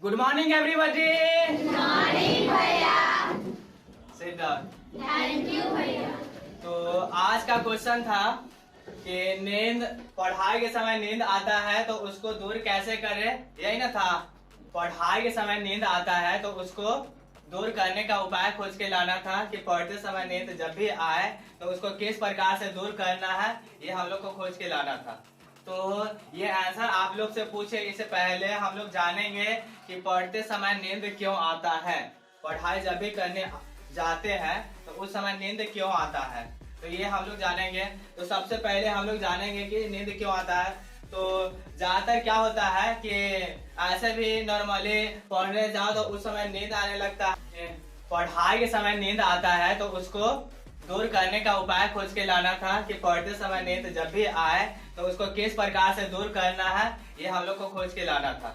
Good morning everybody. Good morning भैया। Sit down. Thank you भैया। तो आज का क्वेश्चन था कि नींद, पढ़ाई के समय नींद आता है तो उसको दूर कैसे करें, यही ना था। पढ़ाई के समय नींद आता है तो उसको दूर करने का उपाय खोज के लाना था कि पढ़ते समय नींद जब भी आए तो उसको किस प्रकार से दूर करना है, ये हम लोग को खोज के लाना था। तो ये आंसर आप लोग से पूछे इससे पहले हम लोग जानेंगे कि पढ़ते समय नींद क्यों आता है। पढ़ाई जब भी करने जाते हैं तो उस समय नींद क्यों आता है, तो ये हम लोग जानेंगे। तो सबसे पहले हम लोग जानेंगे कि नींद क्यों आता है। तो ज्यादातर क्या होता है कि ऐसे भी नॉर्मली पढ़ने जाओ तो उस समय नींद आने लगता है। पढ़ाई के समय नींद आता है तो उसको दूर करने का उपाय खोज के लाना था कि पढ़ते समय नींद जब भी आए तो उसको किस प्रकार से दूर करना है, ये हम लोग को खोज के लाना था।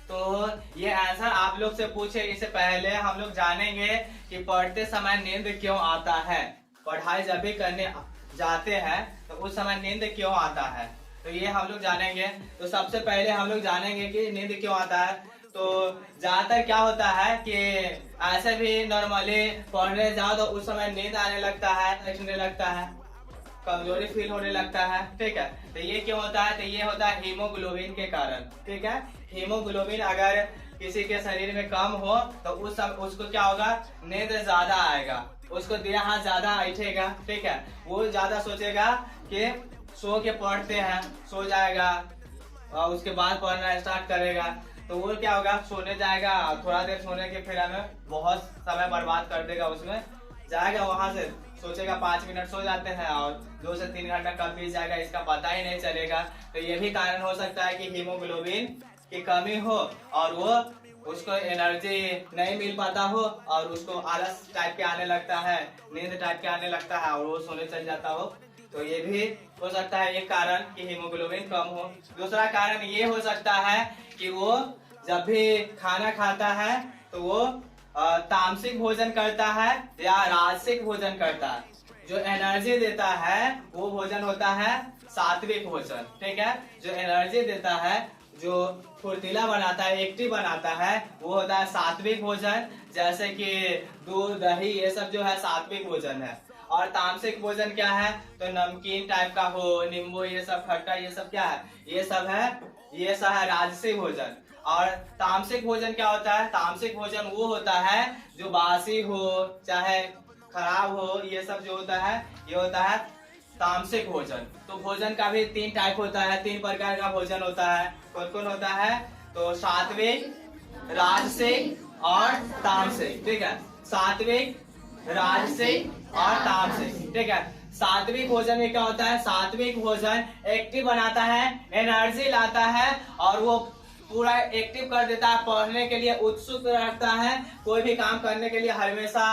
तो ये आंसर आप लोग से पूछे इससे पहले हम लोग जानेंगे कि पढ़ते समय नींद क्यों आता है। पढ़ाई जब भी करने जाते हैं तो उस समय नींद क्यों आता है, तो ये हम लोग जानेंगे। तो सबसे पहले हम लोग जानेंगे कि नींद क्यों आता है। तो ज्यादातर क्या होता है कि ऐसे भी नॉर्मली पढ़ने जाओ तो उस समय नींद आने लगता है, कमजोरी फील होने लगता है, ठीक है। तो ये क्यों होता है, तो ये होता है हीमोग्लोबिन के कारण, ठीक है। हीमोग्लोबिन अगर किसी के शरीर में कम हो तो उसको क्या होगा, नींद ज्यादा आएगा, उसको दिया हाथ ज्यादा ऐठेगा, ठीक है। वो ज्यादा सोचेगा कि सो के पढ़ते हैं, सो जाएगा और उसके बाद पढ़ना स्टार्ट करेगा। तो वो क्या होगा, सोने जाएगा, थोड़ा देर सोने के फिर हमें बहुत समय बर्बाद कर देगा, उसमें जाएगा, वहां से सोचेगा 5 मिनट सो जाते हैं और 2 से 3 घंटा कब बीत जाएगा इसका पता ही नहीं चलेगा। तो ये भी कारण हो सकता है कि हीमोग्लोबिन की कमी हो और वो उसको एनर्जी नहीं मिल पाता हो और उसको आलस टाइप के आने लगता है, नींद टाइप के आने लगता है और वो सोने चल जाता हो। तो ये भी हो सकता है एक कारण कि हीमोग्लोबिन कम हो। दूसरा कारण ये हो सकता है कि वो जब भी खाना खाता है तो वो तामसिक भोजन करता है या राजसिक भोजन करता है। जो एनर्जी देता है वो भोजन होता है सात्विक भोजन, ठीक है। जो एनर्जी देता है, जो फुर्तीला बनाता है, एक्टिव बनाता है, वो होता है सात्विक भोजन, जैसे कि दूध दही, ये सब जो है सात्विक भोजन है। और तामसिक भोजन क्या है, तो नमकीन टाइप का हो, नींबू, ये सब खट्टा, ये सब क्या है, ये सब है राजसिक भोजन। और तामसिक भोजन क्या होता है, तामसिक भोजन वो होता है जो बासी हो चाहे खराब हो, ये सब जो होता है ये होता है तामसिक भोजन। तो भोजन का भी 3 टाइप होता है, 3 प्रकार का भोजन होता है। कौन कौन होता है, तो सात्विक, राजसिक और तामसिक, ठीक है। सात्विक, राजसिक और तामसिक, ठीक है। सात्विक भोजन में क्या होता है, सात्विक भोजन एक्टिव बनाता है, एनर्जी लाता है और वो पूरा एक्टिव कर देता है, पढ़ने के लिए उत्सुक रखता है, कोई भी काम करने के लिए हमेशा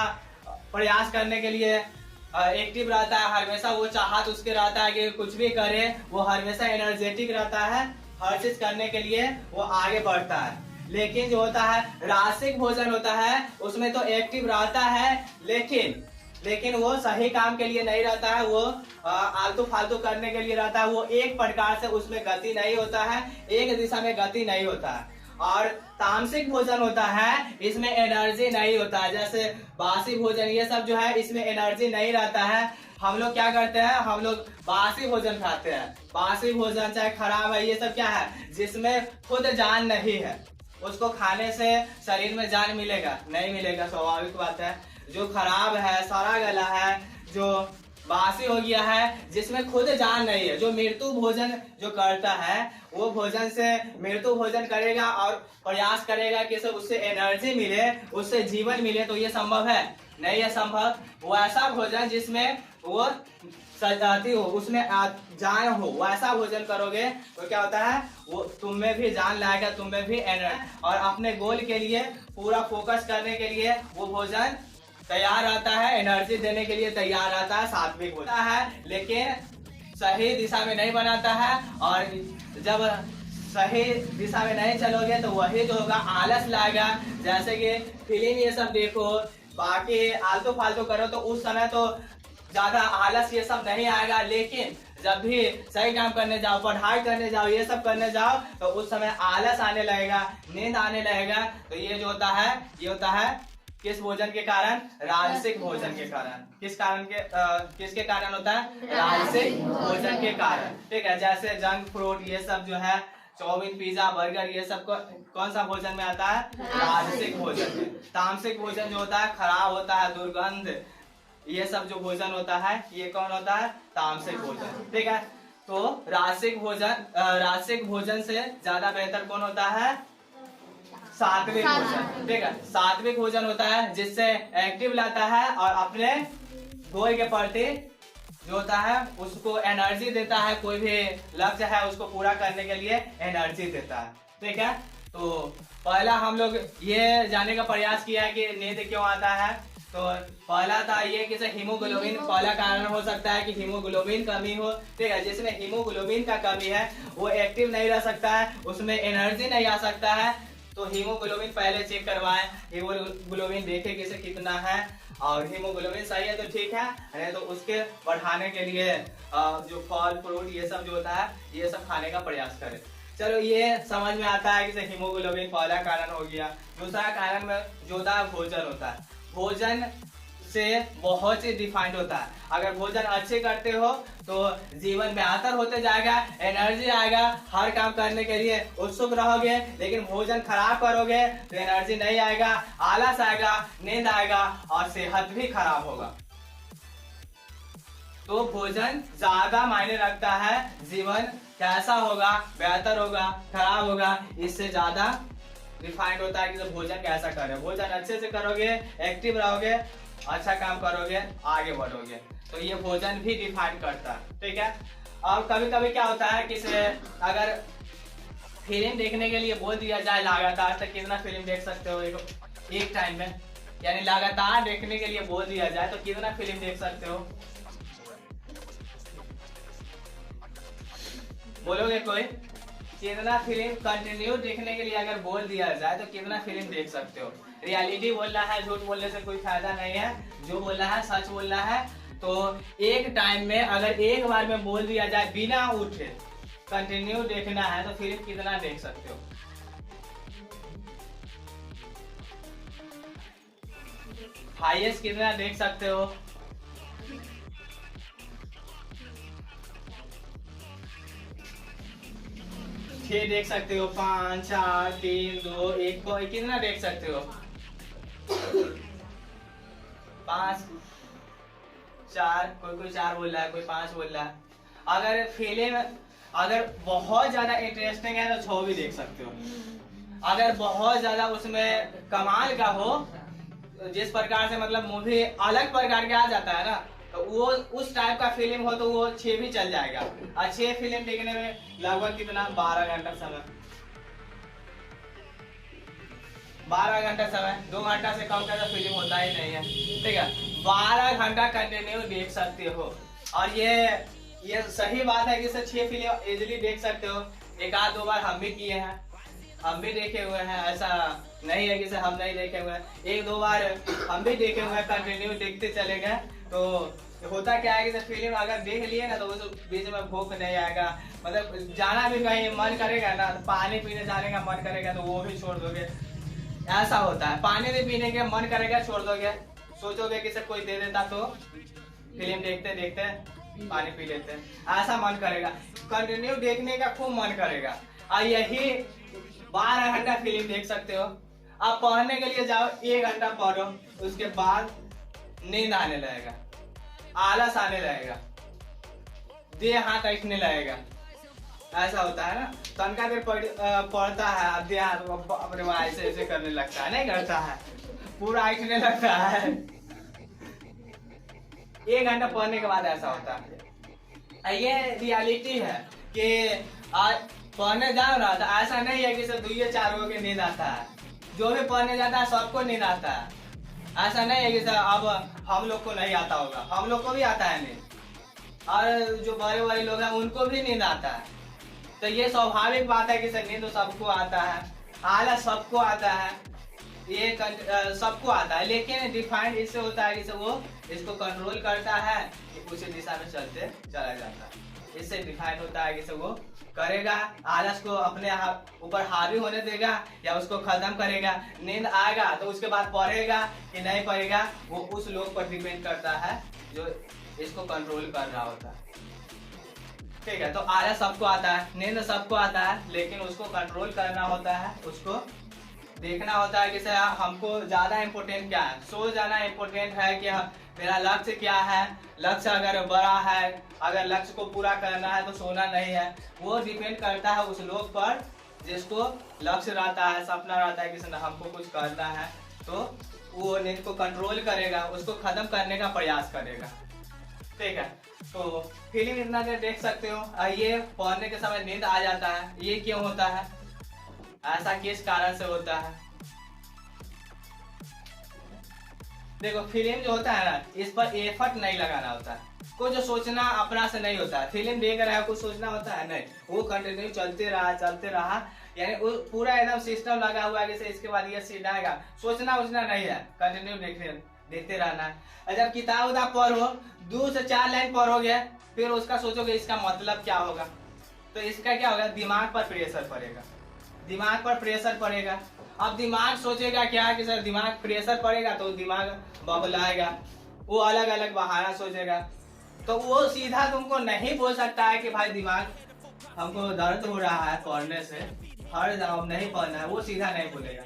प्रयास करने के लिए एक्टिव रहता है, हमेशा वो चाहत उसके रहता है कि कुछ भी करे, वो हमेशा एनर्जेटिक रहता है, हर चीज करने के लिए वो आगे बढ़ता है। लेकिन जो होता है राजसिक भोजन होता है उसमें तो एक्टिव रहता है लेकिन वो सही काम के लिए नहीं रहता है, वो आलतू फालतू करने के लिए रहता है, वो एक प्रकार से उसमें गति नहीं होता है, एक दिशा में गति नहीं होता है। और तामसिक भोजन होता है, इसमें एनर्जी नहीं होता है, जैसे बासी भोजन, ये सब जो है इसमें एनर्जी नहीं रहता है। हम लोग क्या करते हैं, हम लोग बासी भोजन खाते हैं। बासी भोजन चाहे खराब है, ये सब क्या है जिसमें खुद जान नहीं है, उसको खाने से शरीर में जान मिलेगा नहीं मिलेगा, स्वाभाविक बात है। जो खराब है, सड़ा गला है, जो बासी हो गया है, जिसमें खुद जान नहीं है, जो मृत्यु भोजन जो करता है वो भोजन से मृत्यु भोजन करेगा और प्रयास करेगा कि उससे एनर्जी मिले, उससे जीवन मिले, तो ये संभव है नहीं है संभव। वो ऐसा भोजन जिसमें वो सजाती हो, उसमें जान हो, वैसा भोजन करोगे तो क्या होता है, वो तुम में भी जान लाएगा, तुम में भी एनर्जी, और अपने गोल के लिए पूरा फोकस करने के लिए वो भोजन तैयार रहता है, एनर्जी देने के लिए तैयार रहता है, सात्विक होता है। लेकिन सही दिशा में नहीं बनाता है, और जब सही दिशा में नहीं चलोगे तो वही जो होगा आलस लाएगा। जैसे कि फिल्म ये सब देखो, बाकी आलतू फालतू करो तो उस समय तो ज्यादा आलस ये सब नहीं आएगा, लेकिन जब भी सही काम करने जाओ, पढ़ाई करने जाओ, ये सब करने जाओ तो उस समय आलस आने लगेगा, नींद आने लगेगा। तो ये जो होता है, ये होता है किस भोजन के कारण? राजसिक भोजन के कारण। किसके कारण होता है? राजसिक भोजन के कारण। ठीक है, जैसे जंक फूड ये सब जो है, चाउमीन, पिज्जा, बर्गर, ये सब कौन सा भोजन में आता है? राजसिक भोजन में। तामसिक भोजन जो होता है, खराब होता है, दुर्गंध, ये सब जो भोजन होता है, ये कौन होता है? तामसिक भोजन। ठीक है, तो राजसिक भोजन से ज्यादा बेहतर कौन होता है? सात्विक भोजन। ठीक है, सात्विक भोजन होता है जिससे एक्टिव लाता है और अपने गोल के प्रति जो होता है उसको एनर्जी देता है, कोई भी लक्ष्य है उसको पूरा करने के लिए एनर्जी देता है। ठीक है, तो पहला हम लोग ये जानने का प्रयास किया है कि नींद क्यों आता है। तो पहला था ये कि हीमोग्लोबिन, पहला कारण हो सकता है कि हीमोग्लोबिन कमी हो। ठीक है, जिसमें हीमोग्लोबिन का कमी है वो एक्टिव नहीं रह सकता है, उसमें एनर्जी नहीं आ सकता है। तो हीमोग्लोबिन पहले चेक करवाएं, हीमोग्लोबिन देखे किसे कितना है, और हीमोग्लोबिन सही है तो ठीक है, नहीं तो उसके बढ़ाने के लिए जो फल फ्रूट ये सब जो होता है ये सब खाने का प्रयास करें। चलो ये समझ में आता है कि हीमोग्लोबिन पहला कारण हो गया। दूसरा कारण में जो होता है भोजन होता है। भोजन से बहुत ही डिफाइंड होता है। अगर भोजन अच्छे करते हो तो जीवन में बेहतर होते जाएगा, एनर्जी आएगा, हर काम करने के लिए उत्सुक रहोगे। लेकिन भोजन खराब करोगे तो एनर्जी नहीं आएगा, आलस आएगा, नींद आएगा और सेहत भी खराब होगा। तो भोजन ज्यादा मायने रखता है, जीवन कैसा होगा, बेहतर होगा, खराब होगा, इससे ज्यादा डिफाइंड होता है कि भोजन कैसा करें। भोजन अच्छे से करोगे, एक्टिव रहोगे, अच्छा काम करोगे, आगे बढ़ोगे, तो ये भोजन भी डिफाइन करता है। ठीक है, और कभी कभी क्या होता है कि अगर फिल्म देखने के लिए बोल दिया जाए लगातार, तो कितना फिल्म देख सकते हो एक टाइम में, यानी लगातार देखने के लिए बोल दिया जाए तो कितना फिल्म देख सकते हो? बोलोगे कोई? कितना फिल्म कंटिन्यू देखने के लिए अगर बोल दिया जाए तो कितना फिल्म देख सकते हो? रियलिटी बोलना है, झूठ बोलने से कोई फायदा नहीं है, जो बोलना है सच बोलना है। तो एक टाइम में अगर एक बार में बोल दिया जाए बिना उठे कंटिन्यू देखना है तो फिल्म कितना देख सकते हो? हाईएस्ट कितना देख सकते हो? छह देख सकते हो, 5 4 3 2 1 को कितना देख सकते हो? 5 4, कोई 4 बोल रहा है, कोई 5 बोल रहा है। अगर फिल्म अगर बहुत ज्यादा इंटरेस्टिंग है तो 6 भी देख सकते हो। अगर बहुत ज्यादा उसमें कमाल का हो, जिस प्रकार से मतलब मूवी अलग प्रकार के आ जाता है ना, तो वो उस टाइप का फिल्म हो तो वो 6 भी चल जाएगा। और 6 फिल्म देखने में लगभग कितना? 12 घंटा समय। 12 घंटा समय, 2 घंटा से कम का तो फिल्म होता ही नहीं है। ठीक है, 12 घंटा कंटिन्यू देख सकते हो। और ये सही बात है कि 6 फिल्म इजिली देख सकते हो। एक आध 2 बार हम भी किए हैं, हम भी देखे हुए हैं, ऐसा नहीं है कि हम नहीं देखे हुए हैं। 1-2 बार हम भी देखे हुए हैं, कंटिन्यू देखते चले गए। तो होता क्या है कि फिल्म अगर देख लिए ना तो उस बीच में भूख नहीं आएगा, मतलब जाना भी कहीं मन करेगा ना, पानी पीने जाने का मन करेगा तो वो भी छोड़ दोगे। ऐसा होता है, पानी भी पीने के मन करेगा छोड़ दोगे, सोचोगे कि कोई दे देता तो फिल्म देखते देखते पानी पी लेते, ऐसा मन करेगा। कंटिन्यू देखने का खूब मन करेगा। और यही 12 घंटा फिल्म देख सकते हो। अब पढ़ने के लिए जाओ, 1 घंटा पढ़ो, उसके बाद नींद आने लगेगा, आलस आने लगेगा, देह हाथ ऐठने लगेगा। ऐसा होता है ना, तनका देर पढ़ता है, अब देह हाथ अपने ऐसे ऐसे करने लगता है, नहीं करता है, पूरा ऐठने लगता है। 1 घंटा पढ़ने के बाद ऐसा होता है। ये रियलिटी है कि आज पढ़ने जाओ ना तो ऐसा नहीं है कि सिर्फ 2-4 लोगों की नींद आता है। जो भी पढ़ने जाता है सबको नींद आता है। ऐसा नहीं है कि सर अब हम लोग को नहीं आता होगा, हम लोग को भी आता है नींद, और जो बड़े बड़े लोग हैं उनको भी नींद आता है। तो ये स्वाभाविक बात है कि सर नींद तो सबको आता है, आलस सबको आता है, ये सबको आता है। लेकिन डिफाइंड इससे होता है कि वो इसको कंट्रोल करता है कि उसी दिशा में चलते चला जाता है। इससे डिफाइन होता है कि वो करेगा, आलस को अपने ऊपर हावी होने देगा या उसको खत्म करेगा। नींद आएगा तो उसके बाद पढ़ेगा कि नहीं पढ़ेगा, वो उस लोग पर डिपेंड करता है जो इसको कंट्रोल कर रहा होता है। ठीक है, तो आलस सबको आता है, नींद सबको आता है, लेकिन उसको कंट्रोल करना होता है, उसको देखना होता है कि हमको ज्यादा इम्पोर्टेंट क्या है। सो जाना इम्पोर्टेंट है कि मेरा लक्ष्य क्या है, लक्ष्य अगर बड़ा है, अगर लक्ष्य को पूरा करना है तो सोना नहीं है। वो डिपेंड करता है उस लोग पर जिसको लक्ष्य रहता है, सपना रहता है कि हमको कुछ करना है, तो वो नींद को कंट्रोल करेगा, उसको खत्म करने का प्रयास करेगा। ठीक है, तो फिल्म इतना देर देख सकते हो। ये पढ़ने के समय नींद आ जाता है, ये क्यों होता है, ऐसा किस कारण से होता है? देखो, फिल्म जो होता है ना, इस पर एफर्ट नहीं लगाना होता है, कुछ जो सोचना अपना से नहीं होता है। फिल्म देख रहा है, कुछ सोचना होता है नहीं, वो कंटिन्यू चलते रहा, यानी वो पूरा एकदम सिस्टम लगा हुआ है कि इसके बाद ये सीन आएगा, सोचना नहीं है, कंटिन्यू देखते रहना है। जब किताब उताब पढ़ो, 2 से 4 लाइन पढ़ोगे, फिर उसका सोचोगे इसका मतलब क्या होगा, तो इसका क्या होगा, दिमाग पर प्रेशर पड़ेगा, दिमाग पर प्रेशर पड़ेगा। अब दिमाग सोचेगा क्या कि सर दिमाग प्रेशर पड़ेगा तो दिमाग बबलाएगा, वो अलग अलग बहाना सोचेगा, तो वो सीधा तुमको नहीं बोल सकता है कि भाई दिमाग हमको दर्द हो रहा है पढ़ने से, हर जाओ नहीं पढ़ना है, वो सीधा नहीं बोलेगा।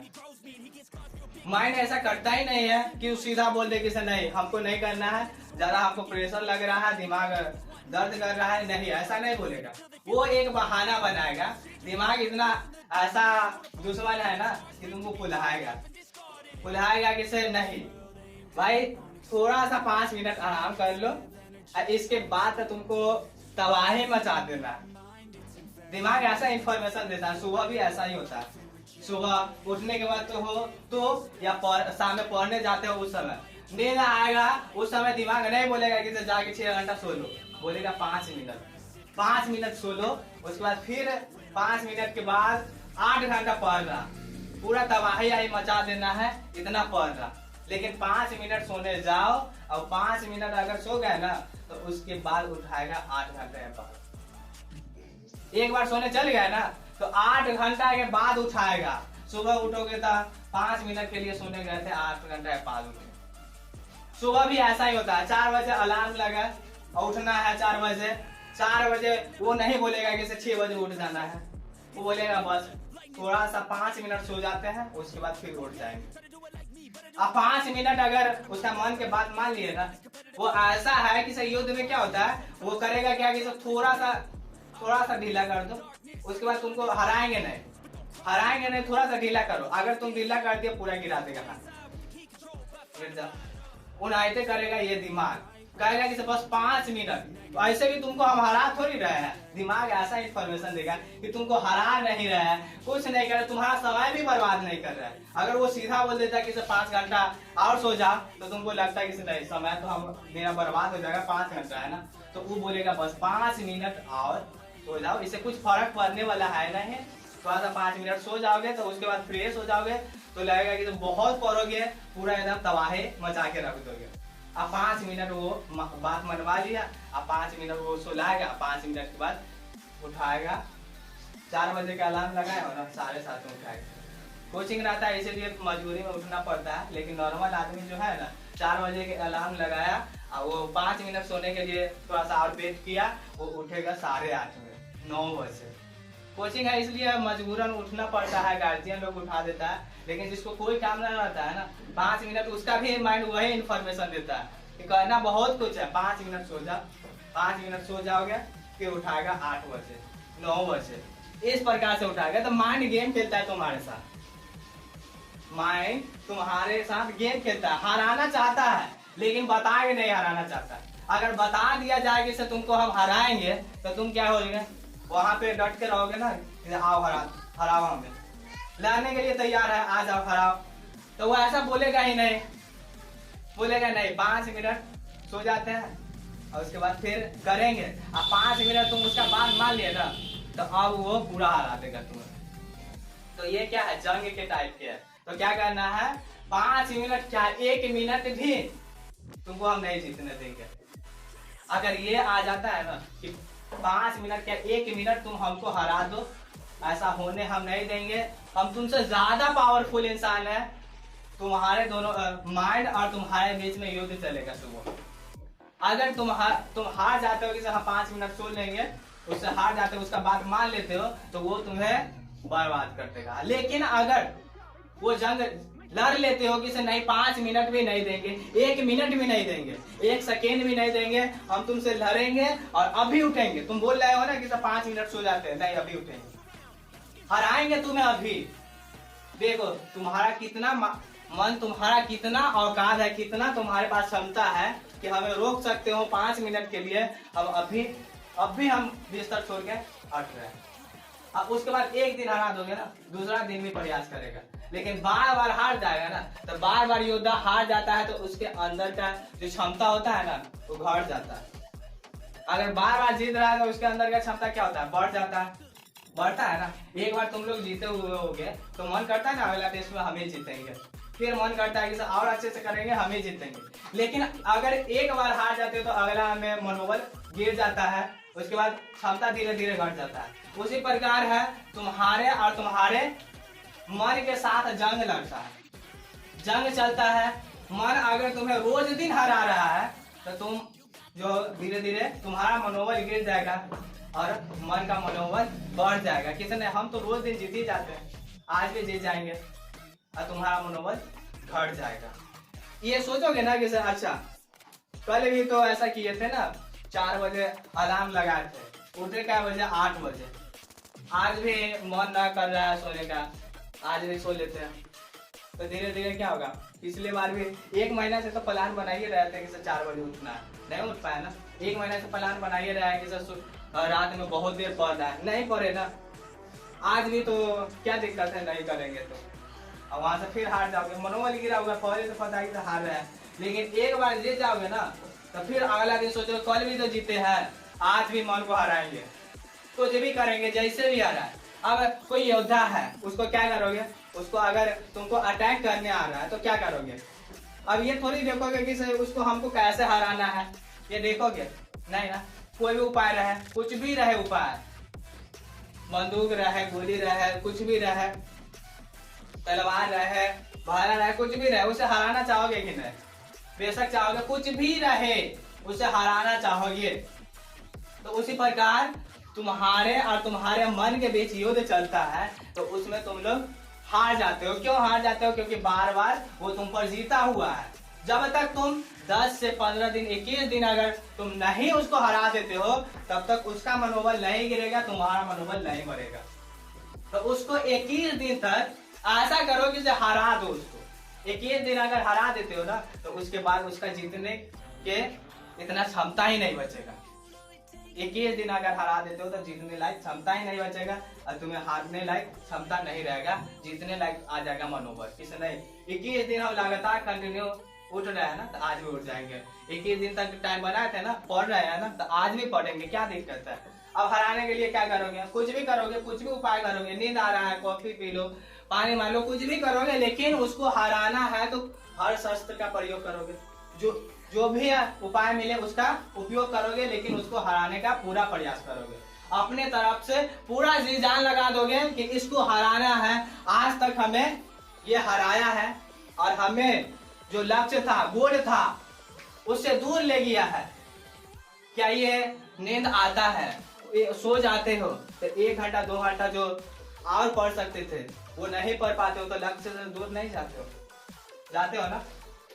माइंड ऐसा करता ही नहीं है कि सीधा बोल दे कि सर नहीं हमको नहीं करना है, ज्यादा हमको प्रेशर लग रहा है, दिमाग दर्द कर रहा है, नहीं, ऐसा नहीं बोलेगा। वो एक बहाना बनाएगा। दिमाग इतना ऐसा दुश्मन है ना कि तुमको फुलाएगा कि सर नहीं भाई, थोड़ा सा 5 मिनट आराम कर लो, इसके बाद तुमको तबाही मचा देना। दिमाग ऐसा इंफॉर्मेशन देता है। सुबह भी ऐसा ही होता है, सुबह उठने के बाद तो या शाम में पढ़ने जाते हो, उस समय नींद आएगा, उस समय दिमाग नहीं बोलेगा कि जाके 6 घंटा सो लो, बोलेगा 5 मिनट सो लो, उसके बाद फिर 5 मिनट के बाद 8 घंटा पढ़ रहा, पूरा तबाही आई मचा देना है, इतना पढ़ रहा। लेकिन 5 मिनट सोने जाओ और 5 मिनट अगर सो गए ना तो उसके बाद उठाएगा 8 घंटे के बाद। एक बार सोने चल गया ना तो 8 घंटा के बाद उठाएगा। सुबह उठोगे तो 5 मिनट के लिए सोने गए थे, 8 घंटा के बाद उठे। सुबह भी ऐसा ही होता है, 4 बजे अलार्म लगा और उठना है 4 बजे। 4 बजे वो नहीं बोलेगा कि 6 बजे उठ जाना है, वो बोलेगा बस थोड़ा सा 5 मिनट सो जाते हैं, उसके बाद फिर उठ जाएंगे। अब 5 मिनट अगर उसका मन के बात मान लिए ना, वो ऐसा है कि युद्ध में क्या होता है, वो करेगा क्या कि थोड़ा सा ढीला कर दो, उसके बाद तुमको हराएंगे नहीं, थोड़ा सा ढीला करो। अगर तुम ढीला कर दिया पूरा गिरा देगा हाथ, उनाइते करेगा। ये दिमाग कहेगा कि बस 5 मिनट, ऐसे भी तुमको हम हरा थोड़ी रहे हैं। दिमाग ऐसा इंफॉर्मेशन देगा कि तुमको हरा नहीं रहा है, कुछ नहीं कर रहा, तुम्हारा समय भी बर्बाद नहीं कर रहा है। अगर वो सीधा बोल देता कि 5 घंटा और सो जा, तो तुमको लगता है कि नहीं, समय तो मेरा बर्बाद हो जाएगा, 5 घंटा है ना, तो वो बोलेगा बस 5 मिनट और सो जाओ, इससे कुछ फर्क पड़ने वाला है नहीं। थोड़ा सा 5 मिनट सो जाओगे तो उसके बाद फ्रेश हो जाओगे, तो लगेगा कि तुम बहुत पढ़ोगे, पूरा एकदम तबाही मचा के रख दोगे। अब 5 मिनट वो बात मनवा लिया, अब 5 मिनट वो सुलाएगा, 5 मिनट के बाद उठाएगा। 4 बजे का अलार्म लगाए और 7:30 में उठाएगा। कोचिंग रहता है इसीलिए मजबूरी में उठना पड़ता है, लेकिन नॉर्मल आदमी जो है ना, 4 बजे के अलार्म लगाया और वो 5 मिनट सोने के लिए थोड़ा सा और वेट किया, वो उठेगा 8:30 में, 9 बजे। कोचिंग है इसलिए मजबूरन उठना पड़ता है, गार्जियन लोग उठा देता है, लेकिन जिसको कोई काम नहीं रहता है ना, 5 मिनट उसका भी माइंड वही इन्फॉर्मेशन देता है कि करना बहुत कुछ है, 5 मिनट सो जा। 5 मिनट सो जाओगे फिर उठाएगा 8 बजे, 9 बजे, इस प्रकार से उठाएगा। तो माइंड गेम खेलता है तुम्हारे साथ, माइंड तुम्हारे साथ गेम खेलता है, हराना चाहता है लेकिन बता के नहीं हराना चाहता। अगर बता दिया जाए कि तुमको हम हराएंगे तो तुम क्या होगे, वहां पे डट के रहोगे ना, आओ हराओ, हमें लाने के लिए तैयार है, आ जाओ हराओ, तो वो ऐसा बोलेगा ही नहीं, बोलेगा नहीं। 5 मिनट सो जाते हैं और उसके बाद फिर करेंगे। अब 5 मिनट तुम उसका बात मान लिए ना, तो अब वो पूरा हरा देगा तुम्हें। तो ये क्या है, जंग के टाइप के है। तो क्या करना है, 5 मिनट क्या, 1 मिनट भी तुमको हम नहीं जीतने देंगे। अगर ये आ जाता है ना कि 5 मिनट क्या 1 मिनट तुम हमको हरा दो, ऐसा होने हम नहीं देंगे। हम तुमसे ज्यादा पावरफुल इंसान है। तुम्हारे दोनों माइंड और तुम्हारे बीच में युद्ध चलेगा सुबह। अगर तुम हार जाते हो कि हम 5 मिनट सो लेंगे, उससे हार जाते हो, उसका बात मान लेते हो, तो वो तुम्हें बर्बाद कर देगा। लेकिन अगर वो जंग लड़ लेते हो कि नहीं 5 मिनट भी नहीं देंगे, 1 मिनट भी नहीं देंगे, 1 सेकेंड भी नहीं देंगे, हम तुमसे लड़ेंगे और अभी उठेंगे। तुम बोल रहे हो ना कि 5 मिनट सो जाते हैं, नहीं अभी उठेंगे, हराएंगे तुम्हें अभी। देखो तुम्हारा कितना मन, तुम्हारा कितना औकात है, कितना तुम्हारे पास क्षमता है कि हमें रोक सकते हो 5 मिनट के लिए। हम अभी हम बिस्तर छोड़ के हट रहे हैं। अब उसके बाद एक दिन हरा दोगे ना, दूसरा दिन भी प्रयास करेगा, लेकिन बार बार हार जाएगा ना। तो बार बार योद्धा हार जाता है तो उसके अंदर का जो क्षमता होता है ना, वो घट जाता है। अगर बार बार जीत रहा है तो उसके अंदर का क्षमता क्या होता है, बढ़ जाता है, बढ़ता है ना। एक बार तुम लोग जीते हुए होगे तो मन करता है ना अगला टेस्ट में हम ही जीतेंगे, फिर मन करता है कि और अच्छे से करेंगे, हम ही जीतेंगे। लेकिन अगर एक बार हार जाते हो तो अगला में मनोबल गिर जाता है, उसके बाद क्षमता धीरे धीरे घट जाता है। उसी प्रकार है तुम्हारे और तुम्हारे मन के साथ जंग लड़ता है, जंग चलता है। मन अगर तुम्हें रोज दिन हरा रहा है तो तुम जो धीरे धीरे तुम्हारा मनोबल गिर जाएगा और मन का मनोबल बढ़ जाएगा। किसने, हम तो रोज दिन जीत ही जाते हैं, आज भी जीत जाएंगे और तुम्हारा मनोबल घट जाएगा। ये सोचोगे ना कि अच्छा कल भी तो ऐसा किए थे ना, 4 बजे अलार्म लगाए थे, उठे क्या बजे, 8 बजे। आज भी मन ना कर रहा है सोने का, आज भी सो लेते हैं। तो धीरे धीरे क्या होगा, पिछले बार भी 1 महीना से तो प्लान बनाइए रहे थे कि 4 बजे उठना है, नहीं उठ पाया ना। 1 महीना से प्लान बनाइए रहा है कि रात में बहुत देर पढ़ना है, नहीं पढ़े ना। आज भी तो क्या दिक्कत है, नहीं करेंगे तो और वहां से फिर हार जाओगे, मनोबल गिरा होगा। पहले तो पता है कि हार रहे हैं, लेकिन एक बार जीत जाओगे ना तो फिर अगला दिन सोचो कल भी तो जीते हैं, आज भी मन को हराएंगे, कुछ भी करेंगे, जैसे भी आ रहा है। अब कोई योद्धा है, उसको क्या करोगे, उसको अगर तुमको अटैक करने आ रहा है तो क्या करोगे। अब ये थोड़ी देखोगे कि उसको हमको कैसे हराना है, ये देखोगे नहीं ना। कोई भी उपाय रहे, कुछ भी रहे उपाय, बंदूक रहे, गोली रहे, कुछ भी रहे, तलवार रहे, भाला रहे, कुछ भी रहे, उसे हराना चाहोगे कि नहीं, बेशक चाहोगे, कुछ भी रहे उसे हराना चाहोगे। तो उसी प्रकार तुम्हारे और तुम्हारे मन के बीच युद्ध चलता है, तो उसमें तुम लोग हार जाते हो। क्यों हार जाते हो, क्योंकि बार बार वो तुम पर जीता हुआ है। जब तक तुम 10 से 15 दिन 21 दिन अगर तुम नहीं उसको हरा देते हो, तब तक उसका मनोबल नहीं गिरेगा, तुम्हारा मनोबल नहीं बढ़ेगा। तो उसको 21 दिन तक ऐसा करो कि हरा दो उसको। 21 दिन अगर हरा देते हो ना, तो उसके बाद उसका जीतने के इतना क्षमता ही नहीं बचेगा। 21 दिन अगर हरा देते हो तो जीतने लायक क्षमता ही नहीं बचेगा और तुम्हें हारने लायक क्षमता नहीं रहेगा, जीतने लायक आ जाएगा मनोबल। किस नहीं, 21 दिन हम लगातार कंटिन्यू उठ रहे हैं ना, तो आज भी उठ जाएंगे। 21 दिन तक टाइम बनाए थे ना, पढ़ रहे हैं ना, तो आज भी पढ़ेंगे, क्या दिक्कत है। अब हराने के लिए क्या करोगे, कुछ भी करोगे, कुछ भी उपाय करोगे, नींद आ रहा है कॉफी पी लो, पानी मान लो, कुछ भी करोगे, लेकिन उसको हराना है तो हर शस्त्र का प्रयोग करोगे, जो भी उपाय मिले उसका उपयोग करोगे, लेकिन उसको हराने का पूरा प्रयास करोगे। अपने तरफ से पूरा जी जान लगा दोगे कि इसको हराना है। आज तक हमें ये हराया है और हमें जो लक्ष्य था, गोल था, उससे दूर ले गया है। क्या ये नींद आता है, सो जाते हो तो 1 घंटा 2 घंटा जो और पढ़ सकते थे वो नहीं पढ़ पाते हो, तो लक्ष्य से दूर नहीं जाते हो, जाते हो ना,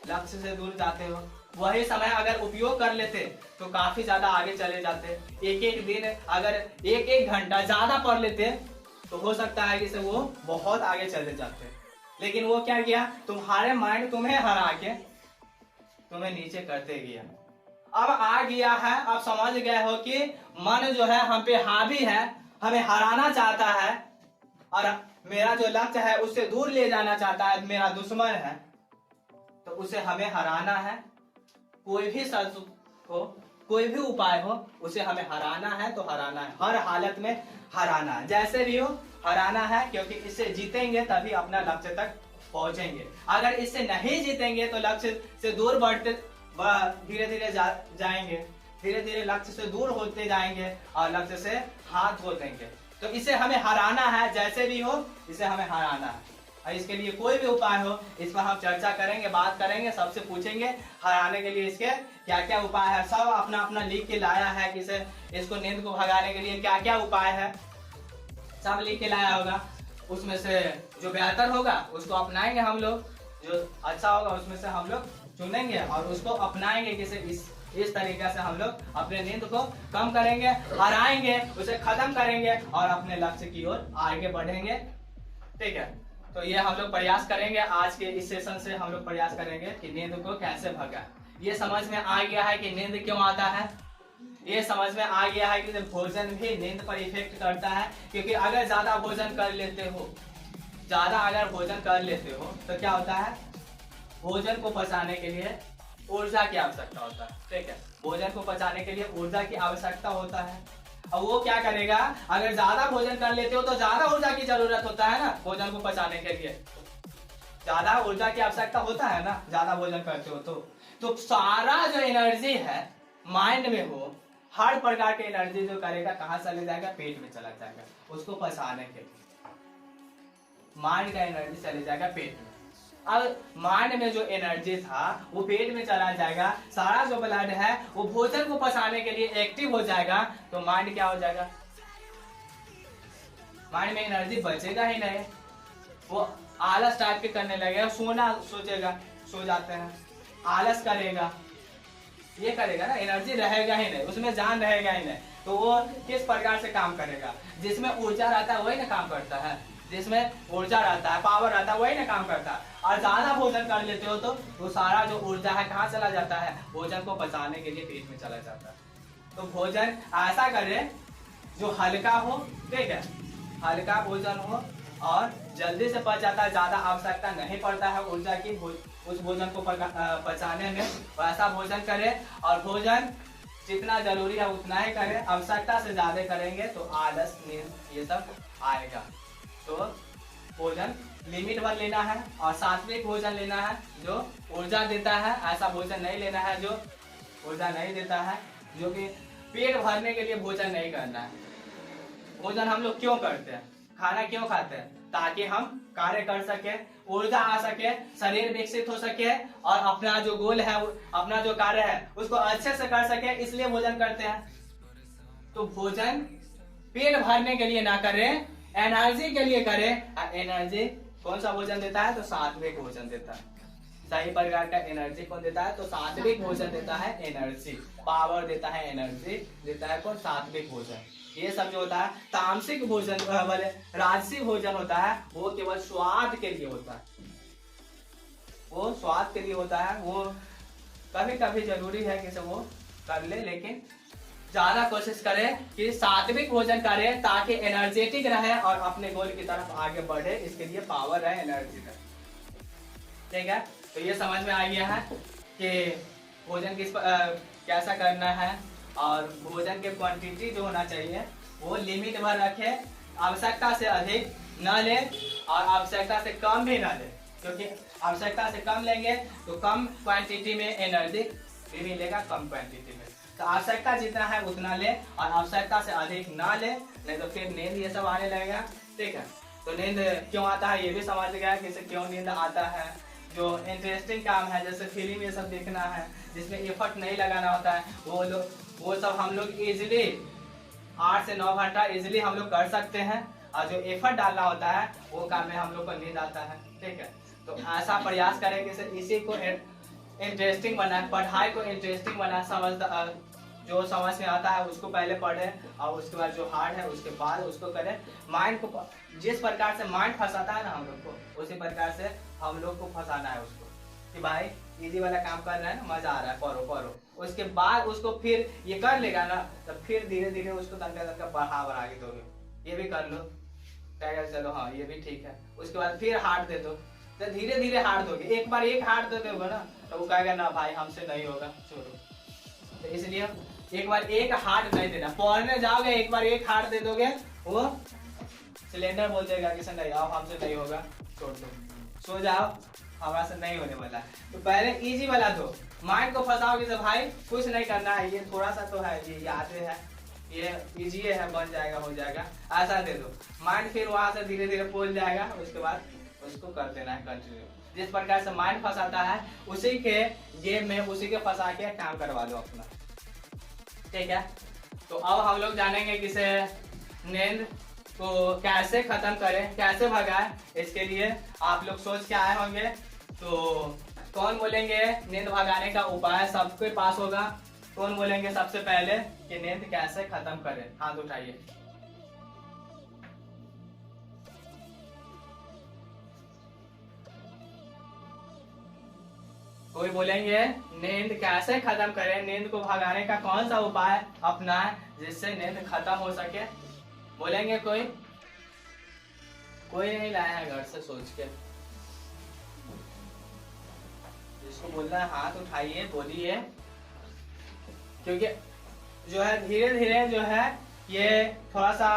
लक्ष्य से दूर जाते हो। वही समय अगर उपयोग कर लेते तो काफी ज्यादा आगे चले जाते। एक दिन अगर 1 घंटा ज्यादा पढ़ लेते तो हो सकता है कि वो बहुत आगे चले जाते। लेकिन वो क्या किया, तुम्हारे माइंड तुम्हें हरा के तुम्हें नीचे करते गया। अब आ गया है, अब समझ गए हो कि मन जो है हम पे हावी है, हमें हराना चाहता है और मेरा जो लक्ष्य है उससे दूर ले जाना चाहता है, मेरा दुश्मन है, तो उसे हमें हराना है। कोई भी शर्त हो, कोई भी उपाय हो, उसे हमें हराना है तो हराना है, हर हालत में हराना है, जैसे भी हो हराना है, क्योंकि इससे जीतेंगे तभी अपना लक्ष्य तक पहुंचेंगे। अगर इससे नहीं जीतेंगे तो लक्ष्य से दूर बढ़ते धीरे धीरे जाएंगे, धीरे धीरे लक्ष्य से दूर होते जाएंगे और लक्ष्य से हाथ धो देंगे। तो इसे हमें हराना है, जैसे भी हो इसे हमें हराना है। और इसके लिए कोई भी उपाय हो इस पर हम चर्चा करेंगे, बात करेंगे, सबसे पूछेंगे हराने के लिए इसके क्या क्या उपाय है। सब अपना अपना लिख के लाया है कि इसको नींद को भगाने के लिए क्या क्या उपाय है, सब लिख के लाया होगा। उसमें से जो बेहतर होगा उसको अपनाएंगे हम लोग, जो अच्छा होगा उसमें से हम लोग चुनेंगे और उसको अपनाएंगे। किसे इस तरीके से हम लोग अपने नींद को कम करेंगे, हराएंगे, उसे खत्म करेंगे और अपने लक्ष्य की ओर आगे बढ़ेंगे। ठीक है, तो ये हम लोग प्रयास करेंगे। आज के इस सेशन से हम लोग प्रयास करेंगे कि नींद को कैसे भगाएं। ये समझ में आ गया है कि नींद क्यों आता है, ये समझ में आ गया है कि भोजन भी नींद पर इफेक्ट करता है। क्योंकि अगर ज्यादा भोजन कर लेते हो, तो क्या होता है, भोजन को पचाने के लिए ऊर्जा की आवश्यकता होता है। ठीक है, भोजन को पचाने के लिए ऊर्जा की आवश्यकता होता है। अब वो क्या करेगा, अगर ज्यादा भोजन कर लेते हो तो ज्यादा ऊर्जा की जरूरत होता है ना, भोजन को पचाने के लिए ज्यादा ऊर्जा की आवश्यकता होता है ना, ज्यादा भोजन करते हो तो सारा जो एनर्जी है माइंड में हो, हर प्रकार के एनर्जी जो करेगा कहाँ चले जाएगा, पेट में चला जाएगा। उसको पचाने के लिए माइंड का एनर्जी चले जाएगा पेट में। अब माइंड में जो एनर्जी था वो पेट में चला जाएगा, सारा जो ब्लड है वो भोजन को पचाने के लिए एक्टिव हो जाएगा। तो माइंड क्या हो जाएगा, माइंड में एनर्जी बचेगा ही नहीं, वो आलस टाइप के करने लगेगा, सोना सोचेगा, सो जाते हैं, आलस करेगा, ये करेगा ना, एनर्जी रहेगा ही नहीं, उसमें जान रहेगा ही नहीं। तो वो किस प्रकार से काम करेगा, जिसमें ऊर्जा रहता है वही ना काम करता है, जिसमें ऊर्जा रहता है, पावर रहता है वही ना काम करता है। और ज्यादा भोजन कर लेते हो तो वो सारा जो ऊर्जा है कहाँ चला जाता है, भोजन को पचाने के लिए पेट में चला जाता है। तो भोजन ऐसा करे जो हल्का हो, ठीक है, हल्का भोजन हो और जल्दी से पच जाता है, ज्यादा आवश्यकता नहीं पड़ता है ऊर्जा की उस भोजन को पचाने में, वैसा भोजन करे। और भोजन जितना जरूरी है उतना ही करें, आवश्यकता से ज्यादा करेंगे तो आलस, नींद ये सब आएगा। तो भोजन लिमिट पर लेना है और सात्विक भोजन लेना है जो ऊर्जा देता है। ऐसा भोजन नहीं लेना है जो ऊर्जा नहीं देता है, जो कि पेट भरने के लिए भोजन नहीं करना है। भोजन हम लोग क्यों करते हैं, खाना क्यों खाते हैं, ताकि हम कार्य कर सके, ऊर्जा आ सके, शरीर विकसित हो सके और अपना जो गोल है, अपना जो कार्य है उसको अच्छे से कर सके, इसलिए भोजन करते हैं। तो भोजन पेट भरने के लिए ना करें, एनर्जी के लिए करें। एनर्जी कौन सा भोजन देता है, तो सात्विक भोजन देता है। सही प्रकार का एनर्जी कौन देता है, तो सात्विक भोजन देता है, एनर्जी पावर देता है, एनर्जी देता है कौन, सात्विक भोजन। ये सब जो होता है तामसिक भोजन वाले राजसी भोजन होता है, वो केवल स्वाद के लिए होता है, वो स्वाद के लिए होता है। वो कभी कभी जरूरी है कि वो कर ले, लेकिन ज्यादा कोशिश करें कि सात्विक भोजन करें ताकि एनर्जेटिक रहे और अपने गोल की तरफ आगे बढ़े, इसके लिए पावर रहे, एनर्जी रहे। ठीक है, तो ये समझ में आ गया है कि भोजन कैसा करना है और भोजन के क्वांटिटी जो होना चाहिए वो लिमिट में रखे, आवश्यकता से अधिक न ले और आवश्यकता से कम भी न ले, क्योंकि आवश्यकता से कम लेंगे तो कम क्वांटिटी में एनर्जी भी मिलेगा, कम क्वांटिटी में। तो आवश्यकता जितना है उतना ले और आवश्यकता से अधिक ना ले, नहीं तो फिर नींद ये सब आने लगेगा। ठीक है, तो नींद क्यों आता है ये भी समझ गया कि क्यों नींद आता है। जो इंटरेस्टिंग काम है जैसे फिल्म ये सब देखना है, जिसमें एफर्ट नहीं लगाना होता है, वो सब हम लोग इजिली 8 से 9 घंटा इजिली हम लोग कर सकते हैं। और जो एफर्ट डालना होता है वो काम में हम लोग को नींद आता है। ठीक है, तो ऐसा प्रयास करें कि इसी को इंटरेस्टिंग बनाए, पढ़ाई को इंटरेस्टिंग बनाए, जो समझ में आता है उसको पहले पढ़े और उसके बाद जो हार्ड है उसके बाद उसको करें। माइंड को जिस प्रकार से माइंड फंसाता है ना हम लोग को, उसी प्रकार से हम लोग को फंसाना है उसको, कि भाई इजी वाला काम कर रहा है ना, मजा आ रहा है, करो। उसके बाद उसको फिर ये कर लेगा ना, तो फिर धीरे धीरे उसको तनका बढ़ा के दोगे, ये भी कर लो, कहेगा चलो हाँ ये भी ठीक है। उसके बाद फिर हार्ड दे दो, तो धीरे धीरे हार्ड दोगे। एक बार एक हार्ड दे दोगे ना तो वो कहेगा ना भाई हमसे नहीं होगा, छोड़ो। तो इसलिए एक बार एक हार्ड नहीं देना, पढ़ने जाओगे एक बार एक हार्ड दे दोगे, वो सिलेंडर बोल देगा कि नहीं आओ हमसे नहीं होगा, छोड़ दो, सो जाओ, हमारा से नहीं होने वाला है। तो पहले इजी वाला दो, माइंड को फंसाओगे तो भाई कुछ नहीं करना है, ये थोड़ा सा तो है, ये यादें है, ये इजी है, बन जाएगा, हो जाएगा, ऐसा दे दो। माइंड फिर वहां से धीरे धीरे बोल जाएगा, उसके बाद उसको कर देना है कंटिन्यू। जिस प्रकार से माइंड फंसाता है उसी के गेम में उसी के फंसा के काम करवा दो अपना, ठीक है। तो अब हम लोग जानेंगे कि से नींद को कैसे खत्म करें, कैसे भगाएं। इसके लिए आप लोग सोच के आए होंगे, तो कौन बोलेंगे नींद भगाने का उपाय सबके पास होगा। कौन बोलेंगे सबसे पहले कि नींद कैसे खत्म करें, हाथ उठाइए। कोई बोलेंगे नींद कैसे खत्म करें, नींद को भगाने का कौन सा उपाय अपनाएं जिससे नींद खत्म हो सके। बोलेंगे कोई? कोई नहीं लाया है घर से सोच के। जिसको बोलना है हाथ उठाइए, बोलिए, क्योंकि जो है धीरे धीरे जो है ये थोड़ा सा,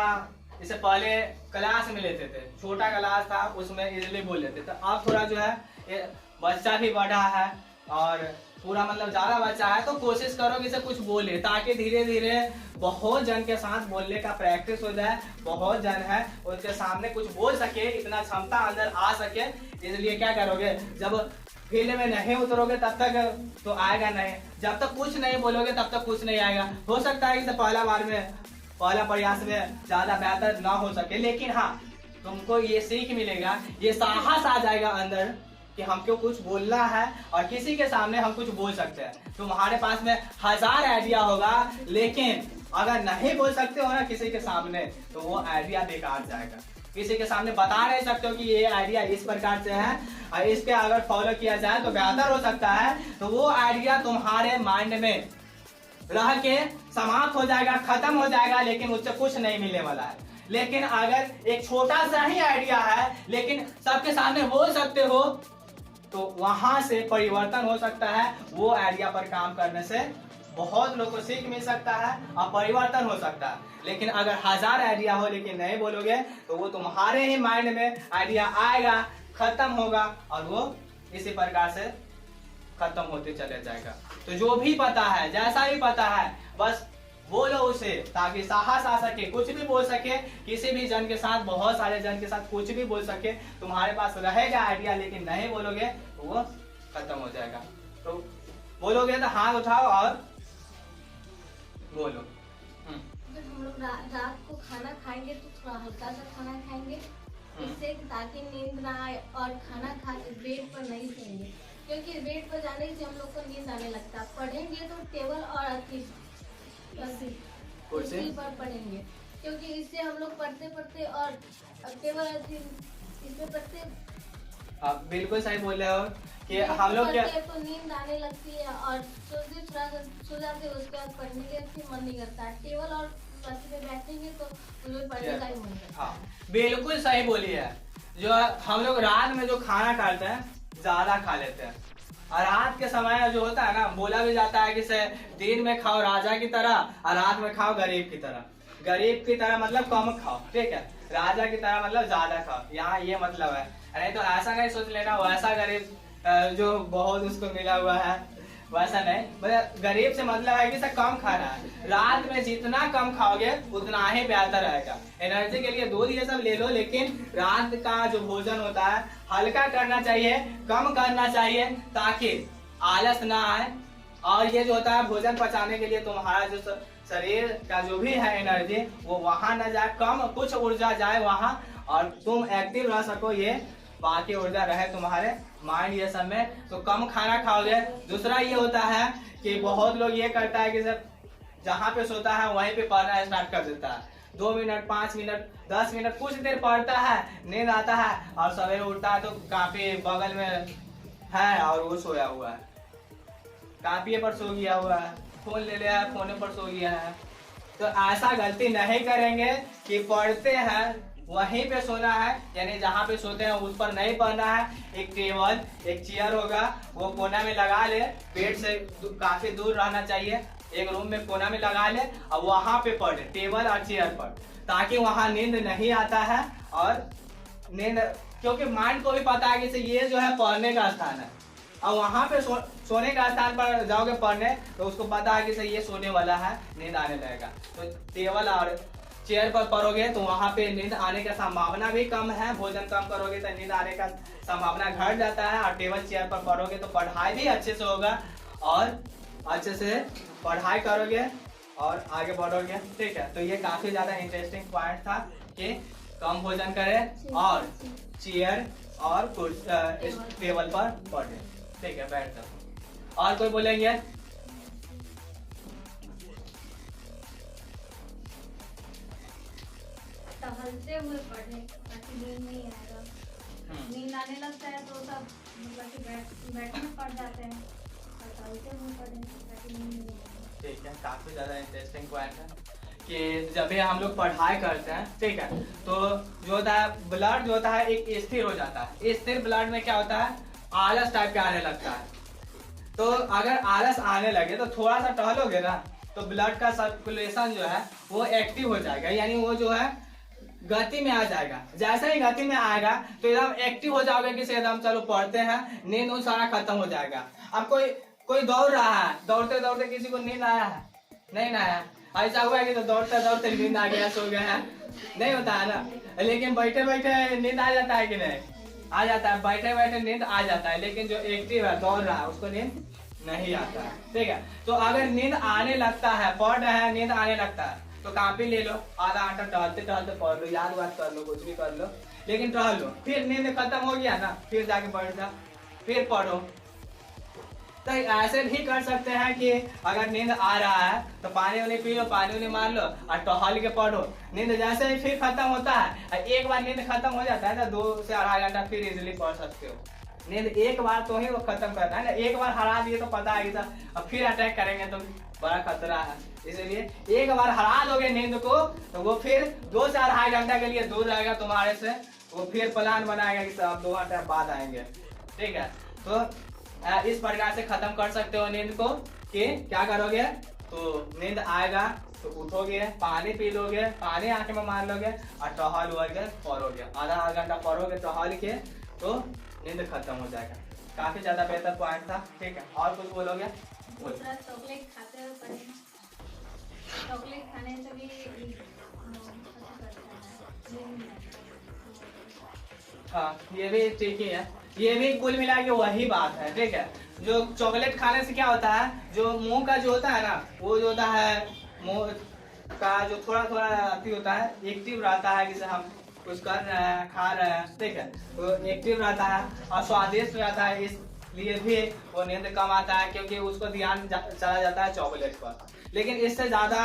इससे पहले क्लास में लेते थे, छोटा क्लास था उसमें इजीली बोल लेते थे। अब थोड़ा जो है ये बच्चा भी बढ़ा है और पूरा मतलब ज्यादा बच्चा है, तो कोशिश करो कि इसे कुछ बोले, ताकि धीरे धीरे बहुत जन के साथ बोलने का प्रैक्टिस हो जाए। बहुत जन है उसके सामने कुछ बोल सके, इतना क्षमता अंदर आ सके। इसलिए क्या करोगे, जब फील्ड में नहीं उतरोगे तब तक तो आएगा नहीं, जब तक कुछ नहीं बोलोगे तब तक कुछ नहीं आएगा। हो सकता है कि पहला बार में, पहला प्रयास में ज्यादा बेहतर ना हो सके, लेकिन हाँ तुमको ये सीख मिलेगा, ये साहस आ जाएगा अंदर कि हमको कुछ बोलना है और किसी के सामने हम कुछ बोल सकते हैं। तुम्हारे पास में 1000 आइडिया होगा, लेकिन अगर नहीं बोल सकते हो ना किसी के सामने, तो वो आइडिया बेकार जाएगा। किसी के सामने बता नहीं सकते हो कि ये आइडिया इस प्रकार से है और इसके अगर फॉलो किया जाए तो बेहतर हो सकता है, तो वो आइडिया तुम्हारे माइंड में रह के समाप्त हो जाएगा, खत्म हो जाएगा, लेकिन उससे कुछ नहीं मिलने वाला है। लेकिन अगर एक छोटा सा ही आइडिया है लेकिन सबके सामने बोल सकते हो, तो वहां से परिवर्तन हो सकता है। वो आइडिया पर काम करने से बहुत लोगों को सीख मिल सकता है और परिवर्तन हो सकता है। लेकिन अगर 1000 आइडिया हो लेकिन नहीं बोलोगे, तो वो तुम्हारे ही माइंड में आइडिया आएगा, खत्म होगा और वो इसी प्रकार से खत्म होते चले जाएगा। तो जो भी पता है, जैसा भी पता है, बस बोलो उसे, ताकि साहस आ सके, कुछ भी बोल सके, किसी भी जन के साथ, बहुत सारे जन के साथ कुछ भी बोल सके। तुम्हारे पास रहेगा आइडिया, लेकिन नहीं बोलोगे तो वो खत्म हो जाएगा। तो बोलोगे तो हाथ उठाओ और बोलो। जब हम लोग रात को खाना खाएंगे तो थोड़ा हल्का सा खाना खाएंगे, इससे ताकि नींद ना आए, और खाना खा के बेड पर नहीं सोएंगे, क्योंकि बेड पर जाने से हम लोग को नींद आने लगता है। पढ़ेंगे तो टेबल और कुर्सी पर पढ़ेंगे, क्योंकि इससे हम लोग पढ़ते पढ़ते और टेबल इसमें पढ़ते। आप बिल्कुल सही बोल रहे हो कि हम लोग क्या, तो नींद आने लगती है और सोचते थोड़ा सा सो जाते, उसके बाद पढ़ने के फिर मन नहीं करता है। टेबल और कुर्सी पे बैठेंगे तो मुझे पढ़ने का ही मन करता है। हाँ बिल्कुल सही बोली है। जो हम लोग रात में जो खाना खाते हैं ज्यादा खा लेते हैं, और रात के समय जो होता है ना, बोला भी जाता है कि दिन में खाओ राजा की तरह और रात में खाओ गरीब की तरह। गरीब की तरह मतलब कम खाओ, ठीक है, राजा की तरह मतलब ज्यादा खाओ, यहाँ ये मतलब है। नहीं तो ऐसा नहीं सोच लेना वैसा गरीब जो बहुत उसको मिला हुआ है, वैसा नहीं। मतलब गरीब से मतलब है कि सर कम खाना है। रात में जितना कम खाओगे उतना ही बेहतर रहेगा। एनर्जी के लिए दूध ये सब ले लो, लेकिन रात का जो भोजन होता है हल्का करना चाहिए, कम करना चाहिए, ताकि आलस ना आए। और ये जो होता है भोजन पचाने के लिए तुम्हारा जो शरीर का जो भी है एनर्जी, वो वहां ना जाए, कम कुछ ऊर्जा जाए वहां और तुम एक्टिव रह सको, ये बाकी ऊर्जा रहे तुम्हारे माइंड ये सब में, तो कम खाना खाओगे। दूसरा ये होता है कि बहुत लोग ये करता है कि सर जहाँ पे सोता है वहीं पे पढ़ना स्टार्ट कर देता है। 2 मिनट 5 मिनट 10 मिनट कुछ देर पढ़ता है, नींद आता है और सवेरे उठता है तो काफी बगल में है और वो सोया हुआ है, काफी पर सो गया हुआ है, फोन ले लिया है, फोन पर सो गया है। तो ऐसा गलती नहीं करेंगे कि पढ़ते हैं वहीं पे सोना है, यानी जहाँ पे सोते हैं उस पर नहीं पढ़ना है। एक टेबल एक चेयर होगा, वो कोना में लगा ले, बेड से काफी दूर रहना चाहिए, एक रूम में कोना में लगा ले और वहां पे पढ़े, टेबल और चेयर पर, ताकि वहां नींद नहीं आता है और नींद क्योंकि माइंड को भी पता है कि ये जो है पढ़ने का स्थान है, और वहां पे सोने का स्थान पर जाओगे पढ़ने तो उसको पता है कि ये सोने वाला है, नींद आने लगेगा। तो टेबल और चेयर पर पढ़ोगे तो वहां पे नींद आने का संभावना भी कम है, भोजन कम करोगे तो नींद आने का संभावना घट जाता है, और टेबल चेयर पर पढ़ोगे तो पढ़ाई भी अच्छे से होगा और अच्छे से पढ़ाई करोगे और आगे बढ़ोगे। ठीक है, तो ये काफी ज्यादा इंटरेस्टिंग पॉइंट था कि कम भोजन करें और चेयर और टेबल पर पढ़े। ठीक है, बैठ जाओ। और कोई बोलेंगे? टहलते हुए पढ़े ताकि नींद नहीं आएगा। नींद आने लगता है तो सब मतलब कि बैठने पड़ जाते हैं, और टहलते हुए पढ़े ताकि नींद नहीं आएगा। ठीक है, काफी ज्यादा इंटरेस्टिंग पॉइंट है कि जब भी हम लोग पढ़ाई करते हैं, ठीक है, तो जो होता है ब्लड जो होता है एक स्थिर हो जाता है। स्थिर ब्लड में क्या होता है, आलस टाइप का आने लगता है। तो अगर आलस आने लगे तो थोड़ा सा टहलोगे ना तो ब्लड का सर्कुलेशन जो है वो एक्टिव हो जाएगा, यानी वो जो है गति में आ जाएगा। जैसे ही गति में आएगा तो एकदम एक्टिव हो जाओगे कि एकदम चलो पढ़ते हैं, नींद उन सारा खत्म हो जाएगा। अब कोई दौड़ रहा है, दौड़ते दौड़ते किसी को नींद आया है? नहीं ना आया। ऐसा हुआ है कि तो दौड़ते दौड़ते नींद आ गया, सो गया है? नहीं होता है ना। लेकिन बैठे बैठे नींद आ जाता है कि नहीं? आ जाता है, बैठे बैठे नींद आ जाता है, लेकिन जो एक्टिव है, दौड़ रहा है, उसको नींद नहीं आता है। ठीक है, तो अगर नींद आने लगता है, पढ़ रहे हैं, नींद आने लगता है तो कॉपी ले लो, आधा घंटा टहलते टहलते पढ़ लो, याद बात कर लो, कुछ भी कर लो, लेकिन टहल लो। फिर नींद खत्म हो गया ना, फिर जाके बैठ जाओ, फिर पढ़ो। तो ऐसे भी कर सकते हैं कि अगर नींद आ रहा है तो पानी उनी पी लो, पानी उनी मार लो और टहल के पढ़ो। नींद जैसे ही फिर खत्म होता है, एक बार नींद खत्म हो जाता है ना, 2 से 2.5 घंटा फिर इजिली पढ़ सकते हो। नींद एक बार तो ही वो खत्म करना है ना, एक बार हरा दिए तो पता है कि अब फिर अटैक करेंगे तो बड़ा खतरा है। इसलिए एक बार हरा दोगे नींद को तो वो फिर 2 से 2.5 घंटा के लिए दूर रहेगा तुम्हारे से, वो फिर प्लान बनाएगा कि आप 2 घंटे बाद आएंगे। ठीक है, तो इस प्रकार से खत्म कर सकते हो नींद को कि क्या करोगे, तो नींद आएगा तो उठोगे, पानी पी लोगे, पानी आंख में मार लोगे और टहल वोगे पढ़ोगे, आधा घंटा पढ़ोगे टहल के तो नींद खत्म हो जाएगा। काफी ज्यादा बेहतर पॉइंट था। ठीक है, और कुछ बोलोगे? दूसरा चॉकलेट खाते हुए पढ़े। चॉकलेट खाने से भी हाँ, ये भी ठीक ही है, ये भी कुल मिला के वही बात है। ठीक है, जो चॉकलेट खाने से क्या होता है, जो मुंह का जो होता है ना, वो जो होता है मुंह का जो थोड़ा थोड़ा अति होता है, एक्टिव रहता है, जैसे हम कुछ कर रहे हैं, खा रहे हैं, ठीक है, तो एक्टिव रहता है और स्वादिष्ट रहता है, इसलिए भी वो नींद कम आता है, क्योंकि उसको ध्यान चला जाता है चॉकलेट पर। लेकिन इससे ज्यादा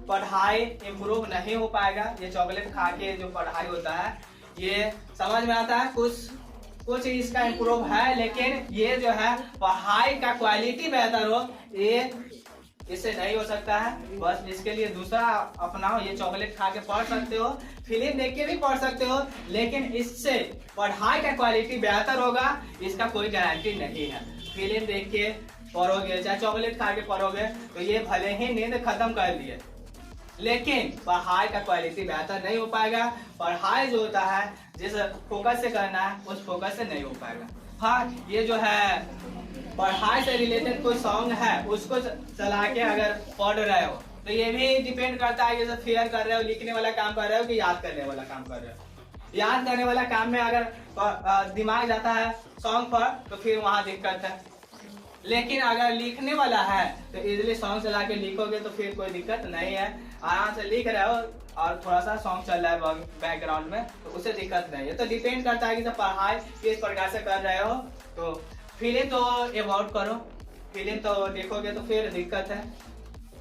पढ़ाई इम्प्रूव नहीं हो पाएगा। ये चॉकलेट खा के जो पढ़ाई होता है, ये समझ में आता है, कुछ इसका इम्प्रूव है, लेकिन ये जो है पढ़ाई का क्वालिटी बेहतर हो, ये इससे नहीं हो सकता है। बस इसके लिए दूसरा अपनाओ, ये चॉकलेट खा के पढ़ सकते हो, फिल्म देख के भी पढ़ सकते हो, लेकिन इससे पढ़ाई का क्वालिटी बेहतर होगा, इसका कोई गारंटी नहीं है। फिल्म देख के पढ़ोगे चाहे चॉकलेट खा के पढ़ोगे तो ये भले ही नींद खत्म कर लिए, लेकिन पढ़ाई का क्वालिटी बेहतर नहीं हो पाएगा। पढ़ाई जो होता है जिस फोकस से करना है, उस फोकस से नहीं हो पाएगा। हाँ, ये जो है पढ़ाई से रिलेटेड कोई सॉन्ग है, उसको चला के अगर पढ़ रहे हो तो ये भी डिपेंड करता है, जैसे फेयर कर रहे हो, लिखने वाला काम कर रहे हो कि याद करने वाला काम कर रहे हो। याद करने वाला काम में अगर दिमाग जाता है सॉन्ग पर तो फिर वहाँ दिक्कत है, लेकिन अगर लिखने वाला है तो इजीली सॉन्ग चला के लिखोगे तो फिर कोई दिक्कत नहीं है। आराम से लिख रहे हो और थोड़ा सा सॉन्ग चल रहा है बैकग्राउंड में तो उससे दिक्कत नहीं है। तो डिपेंड करता है कि जब पढ़ाई किस प्रकार से कर रहे हो। तो फिल्म तो अवॉइड करो, फिल्म तो देखोगे तो फिर दिक्कत है।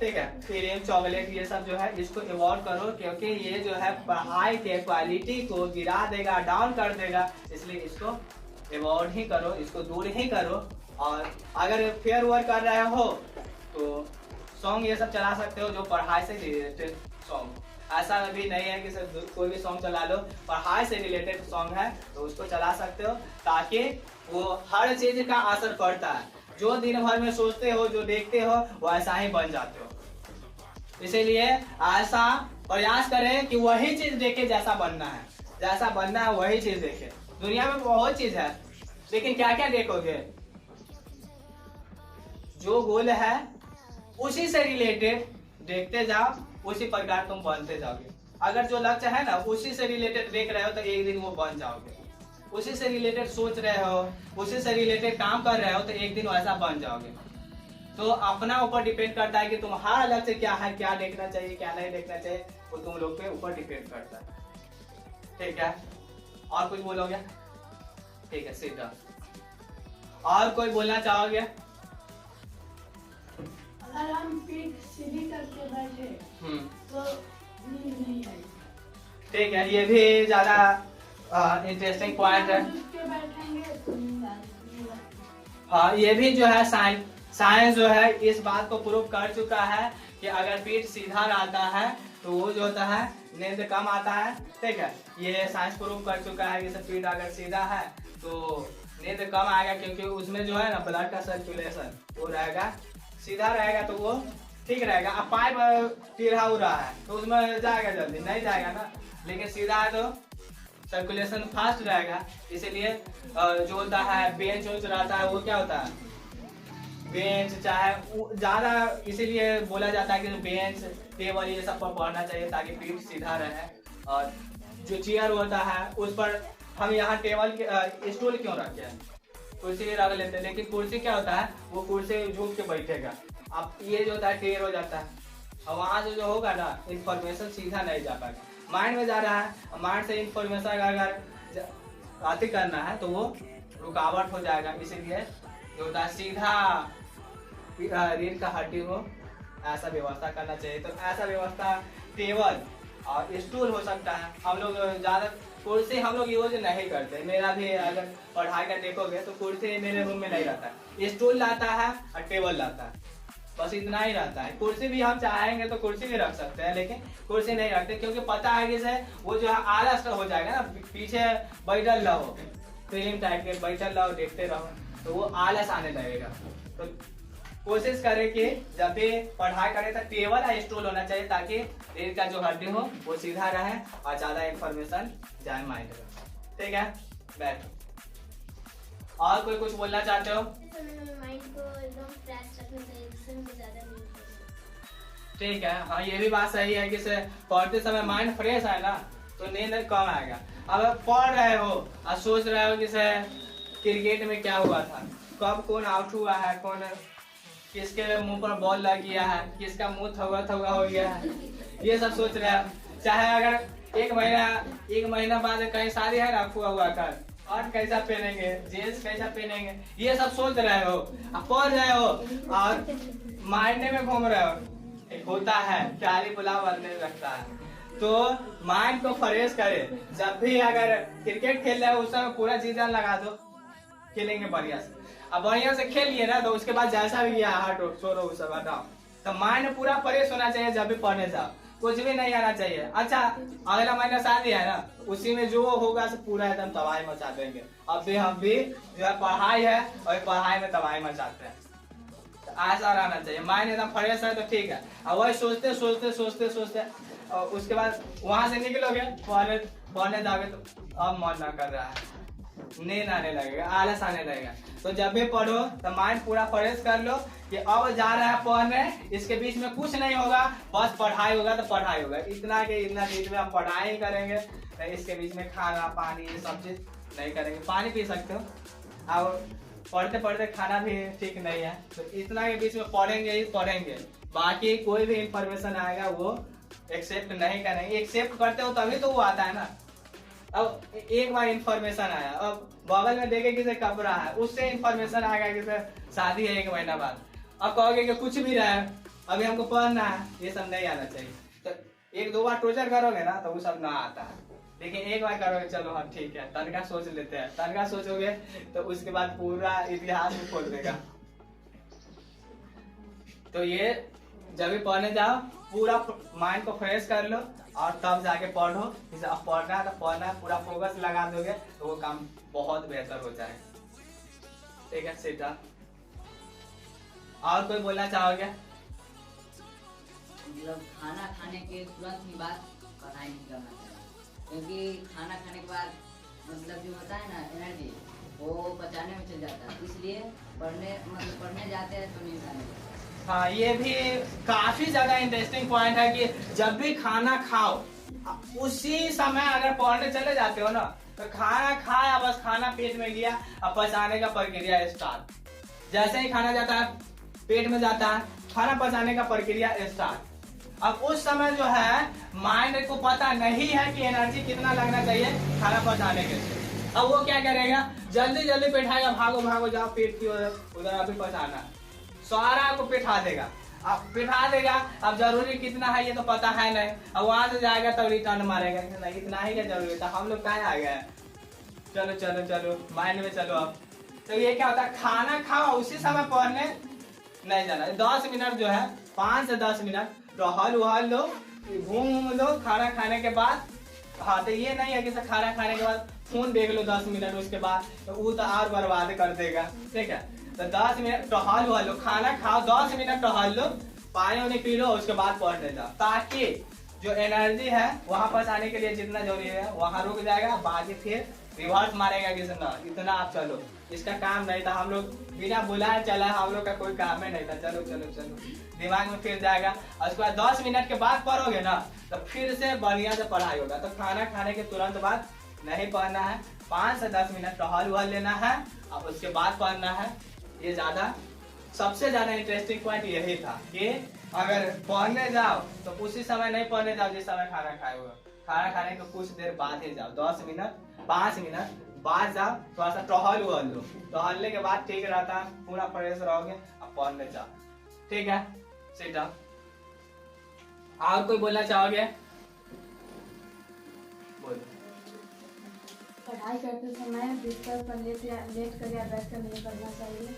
ठीक है, फिल्म चॉकलेट ये सब जो है इसको अवॉइड करो, क्योंकि ये जो है पढ़ाई के क्वालिटी को गिरा देगा, डाउन कर देगा, इसलिए इसको अवॉइड ही करो, इसको दूर ही करो। और अगर फेयर वर्क कर रहे हो तो सॉन्ग ये सब चला सकते हो जो पढ़ाई से रिलेटेड सॉन्ग। ऐसा भी नहीं है कि सिर्फ कोई भी सॉन्ग चला लो, पढ़ाई से रिलेटेड सॉन्ग है तो उसको चला सकते हो, ताकि वो हर चीज का असर पड़ता है। जो दिन भर में सोचते हो, जो देखते हो, वो ऐसा ही बन जाते हो। इसीलिए ऐसा प्रयास करें कि वही चीज देखे जैसा बनना है, जैसा बनना है वही चीज देखे। दुनिया में बहुत चीज है, लेकिन क्या क्या देखोगे? जो गोल है उसी से रिलेटेड देखते जाओ, उसी प्रकार तुम बनते जाओगे। अगर जो लक्ष्य है ना उसी से रिलेटेड देख रहे हो तो एक दिन वो बन जाओगे। उसी से रिलेटेड सोच रहे हो, उसी से रिलेटेड काम कर रहे हो तो एक दिन वैसा बन जाओगे। तो अपना ऊपर डिपेंड करता है कि तुम्हारा लक्ष्य क्या है, क्या देखना चाहिए, क्या नहीं देखना चाहिए, वो तुम लोग पे ऊपर डिपेंड करता है। ठीक है, और कुछ बोलोगे? ठीक है, सीधा। और कोई बोलना चाहोगे? अगर हम पीठ सीधी करके बैठे तो नींद नहीं आई। ठीक है, ये भी ज्यादा इंटरेस्टिंग पॉइंट है। बैठेंगे तो नींद आएगी। हाँ, ये भी जो है साइंस जो है इस बात को प्रूव कर चुका है कि अगर पीठ सीधा रहता है तो वो जो होता है नींद कम आता है। ठीक है, ये साइंस प्रूव कर चुका है कि पीठ अगर सीधा है तो नींद कम आएगा, क्योंकि उसमें जो है ना ब्लड का सर्कुलेशन वो रहेगा, सीधा रहेगा तो वो ठीक रहेगा। अब पाइप टेढ़ा हो रहा है तो उसमें जाएगा जल्दी नहीं जाएगा ना, लेकिन सीधा है तो सर्कुलेशन फास्ट रहेगा। इसीलिए जो होता है बेंच वेंच रहता है वो क्या होता है, बेंच चाहे ज्यादा, इसीलिए बोला जाता है कि बेंच टेबल ये सब पर पढ़ना चाहिए ताकि पीठ सीधा रहे। और जो चेयर होता है उस पर हम यहाँ टेबल के स्टूल क्यों रखे हैं, कुर्सी भी रख लेते हैं, लेकिन कुर्सी क्या होता है वो कुर्सी झुक के बैठेगा, अब ये जो होता है टेढ़ हो जाता है और वहाँ जो होगा ना इंफॉर्मेशन सीधा नहीं जा पाएगा, माइंड में जा रहा है, माइंड से इंफॉर्मेशन अगर आती करना है तो वो रुकावट हो जाएगा। इसीलिए जो होता है सीधा रीढ़ का हड्डी हो ऐसा व्यवस्था करना चाहिए। तो ऐसा व्यवस्था टेबल और स्टूल हो सकता है। हम लोग ज्यादा कुर्सी हम लोग यूज नहीं करते, मेरा भी अगर पढ़ाई का देखोगे तो कुर्सी मेरे रूम में नहीं रहता है, स्टूल लाता है और टेबल लाता है, बस इतना ही रहता है। कुर्सी भी हम चाहेंगे तो कुर्सी भी रख सकते हैं, लेकिन कुर्सी नहीं रखते क्योंकि पता है कि वो जो है आलस हो जाएगा ना, पीछे बैठल रहो फिल्म टाइप के बैठल रहो देखते रहो तो वो आलस आने लगेगा। तो कोशिश करें कि जब भी पढ़ाई करें तो टेबल या स्टूल होना चाहिए ताकि रीढ़ का जो हड्डी हो वो सीधा रहे और ज्यादा इंफॉर्मेशन जाए माइंड में। ठीक है, बैठो। और कोई कुछ बोलना चाहते हो? माइंड को एकदम फ्रेश रखना चाहिए जिससे हमें ज्यादा नींद आए। ठीक है, हाँ ये भी बात सही है कि पढ़ते समय माइंड फ्रेश है ना तो नींद कम आएगा। अब पढ़ रहे हो और सोच रहे हो कि क्रिकेट में क्या हुआ था, कब कौन आउट हुआ है, कौन किसके मुंह पर बॉल लग गया है, किसका मुंह थौगा थौगा हो गया है, ये सब सोच रहे हैं। चाहे अगर एक महीना बाद कहीं शादी है ना हुआ हुआ कर और कैसा पहनेंगे, जींस कैसा पहनेंगे, ये सब सोच रहे हो, पढ़ रहे हो और मायने में घूम रहे हो। एक होता है प्यारी पुलाव बनने लगता है, तो माइंड को फ्रेश करे। जब भी अगर क्रिकेट खेल रहे हो उस समय पूरा जी जान लगा दो, खेलेंगे बढ़िया से। अब बढ़िया से खेल लिए ना तो उसके बाद जैसा भी गया हटो छोड़ो उस सब हटाओ, तो माइंड पूरा फ्रेश होना चाहिए। जब भी पढ़ने जाओ कुछ भी नहीं आना चाहिए। अच्छा अगला महीना शादी है ना, उसी में जो होगा सब पूरा एकदम तबाही मचा देंगे। अब भी हम भी जो है पढ़ाई है और पढ़ाई में तबाही मचाते हैं, तो ऐसा रहना चाहिए। माइंड एकदम फ्रेश है तो ठीक है। अब वही सोचते सोचते सोचते सोचते और उसके बाद वहां से निकलोगे पढ़ने जाओगे तो अब मन ना कर रहा है, नींद आने लगेगा, आलस आने लगेगा। तो जब भी पढ़ो तो माइंड पूरा फ्रेश कर लो कि अब जा रहा है पढ़ने, इसके बीच में कुछ नहीं होगा, बस पढ़ाई होगा तो पढ़ाई होगा। इतना के इतना बीच में हम पढ़ाई करेंगे, तो इसके बीच में खाना पानी ये सब चीज नहीं करेंगे। पानी पी सकते हो, और पढ़ते पढ़ते खाना भी ठीक नहीं है, तो इतना के बीच में पढ़ेंगे ही पढ़ेंगे। बाकी कोई भी इंफॉर्मेशन आएगा वो एक्सेप्ट नहीं करेंगे। एक्सेप्ट करते हो तभी तो वो आता है ना। अब एक बार इंफॉर्मेशन आया, अब बगल में देखे किसे कपड़ा है, उससे इंफॉर्मेशन आएगा कि शादी है 1 महीना बाद, अब कहोगे कि कुछ भी रहा है अभी हमको पढ़ना है, ये सब नहीं आना चाहिए। तो 1-2 बार टोचर करोगे ना तो वो सब ना आता है, लेकिन एक बार करोगे चलो हाँ ठीक है तनका सोच लेते हैं, तनका सोचोगे तो उसके बाद पूरा इतिहास भी खोल देगा। तो ये जब भी पढ़ने जाओ पूरा माइंड को फ्रेश कर लो और तब जाके पढ़ो। जैसे अब पढ़ना है तो पढ़ना, पूरा फोकस लगा दोगे तो वो काम बहुत बेहतर हो जाएगा। ठीक है सीधा। और कोई बोलना चाहोगे? मतलब खाना खाने के तुरंत ही बाद पढ़ाई नहीं करना चाहिए, क्योंकि खाना खाने के बाद मतलब जो होता है ना एनर्जी, वो बचाने में चल जाता है, इसलिए पढ़ने जाते हैं तो नींद आने लगता है। हाँ, ये भी काफी ज्यादा इंटरेस्टिंग पॉइंट है कि जब भी खाना खाओ उसी समय अगर पढ़ने चले जाते हो ना, तो खाना खाया, बस खाना पेट में गया, अब पचाने का प्रक्रिया स्टार्ट। जैसे ही खाना जाता है पेट में जाता है, खाना पचाने का प्रक्रिया स्टार्ट। अब उस समय जो है माइंड को पता नहीं है कि एनर्जी कितना लगना चाहिए खाना पचाने के लिए। अब वो क्या करेगा, जल्दी जल्दी बैठाएगा, भागो भागो जाओ पेट की उधर अभी पचाना है, सारा को पिठा देगा। अब पिठा देगा, अब जरूरी कितना है ये तो पता है नहीं, अब वहां से जाएगा तब रिटर्न मारेगा कि नहीं इतना ही क्या जरूरी था, हम लोग कहाँ आ गए, चलो चलो चलो माइंड में चलो। अब तो ये क्या होता है, खाना खाओ उसी समय पढ़ने नहीं जाना। 10 मिनट जो है, 5 से 10 मिनट टहल वहल लो, घूम लो खाना खाने के बाद। हाँ, तो ये नहीं है कि खाना खाने के बाद फोन देख लो 10 मिनट, उसके बाद तो वो तो और बर्बाद कर देगा। ठीक है, तो 10 मिनट टहल लो, खाना खाओ, 10 मिनट टहल लो, पानी वानी पी लो, उसके बाद पढ़ने जाओ, ताकि जो एनर्जी है वहां पर आने के लिए जितना जरूरी है वहां रुक जाएगा, बाकी फिर रिवर्स मारेगा कि ना इतना आप चलो, इसका काम नहीं था, हम लोग बिना बुलाए चला, हम लोग का कोई काम ही नहीं था, चलो चलो चलो, दिमाग में फिर जाएगा। और उसके बाद 10 मिनट के बाद पढ़ोगे ना तो फिर से बढ़िया से पढ़ाई होगा। तो खाना खाने के तुरंत बाद नहीं पढ़ना है, 5 से 10 मिनट टहल वहल लेना है, अब उसके बाद पढ़ना है। ये ज्यादा सबसे ज्यादा इंटरेस्टिंग पॉइंट यही था कि अगर पढ़ने जाओ तो उसी समय नहीं पढ़ने जाओ जिस समय खाना खाए हुए, खाना खाने के कुछ देर बाद ही जाओ, 10 मिनट 5 मिनट बाद जाओ, थोड़ा सा टहल वहल लो, टहलने के बाद ठीक रहता है, पूरा फ्रेश रहोगे, अब पढ़ने जाओ। ठीक है, सिट डाउन। और कोई बोलना चाहोगे? बोलो। पढ़ाई करते समय बिस्तर पर लेट कर या बैठ कर नहीं पढ़ना चाहिए।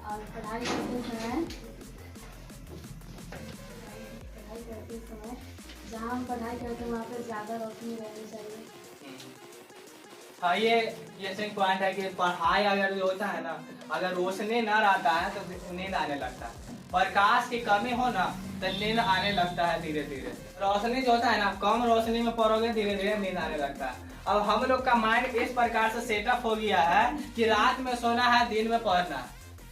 और पढ़ाई करते समय जहाँ हम पढ़ाई करते हैं वहाँ पे ज़्यादा रोशनी रहनी चाहिए। हाँ, ये सही पॉइंट है कि पढ़ाई अगर जो होता है ना, अगर रोशनी ना रहता है तो नींद आने लगता है, प्रकाश की कमी हो ना तो नींद आने लगता है धीरे धीरे। रोशनी जो होता है ना, कम रोशनी में पढ़ोगे धीरे धीरे नींद आने लगता है। अब हम लोग का माइंड इस प्रकार से सेटअप हो गया है कि रात में सोना है, दिन में पढ़ना है,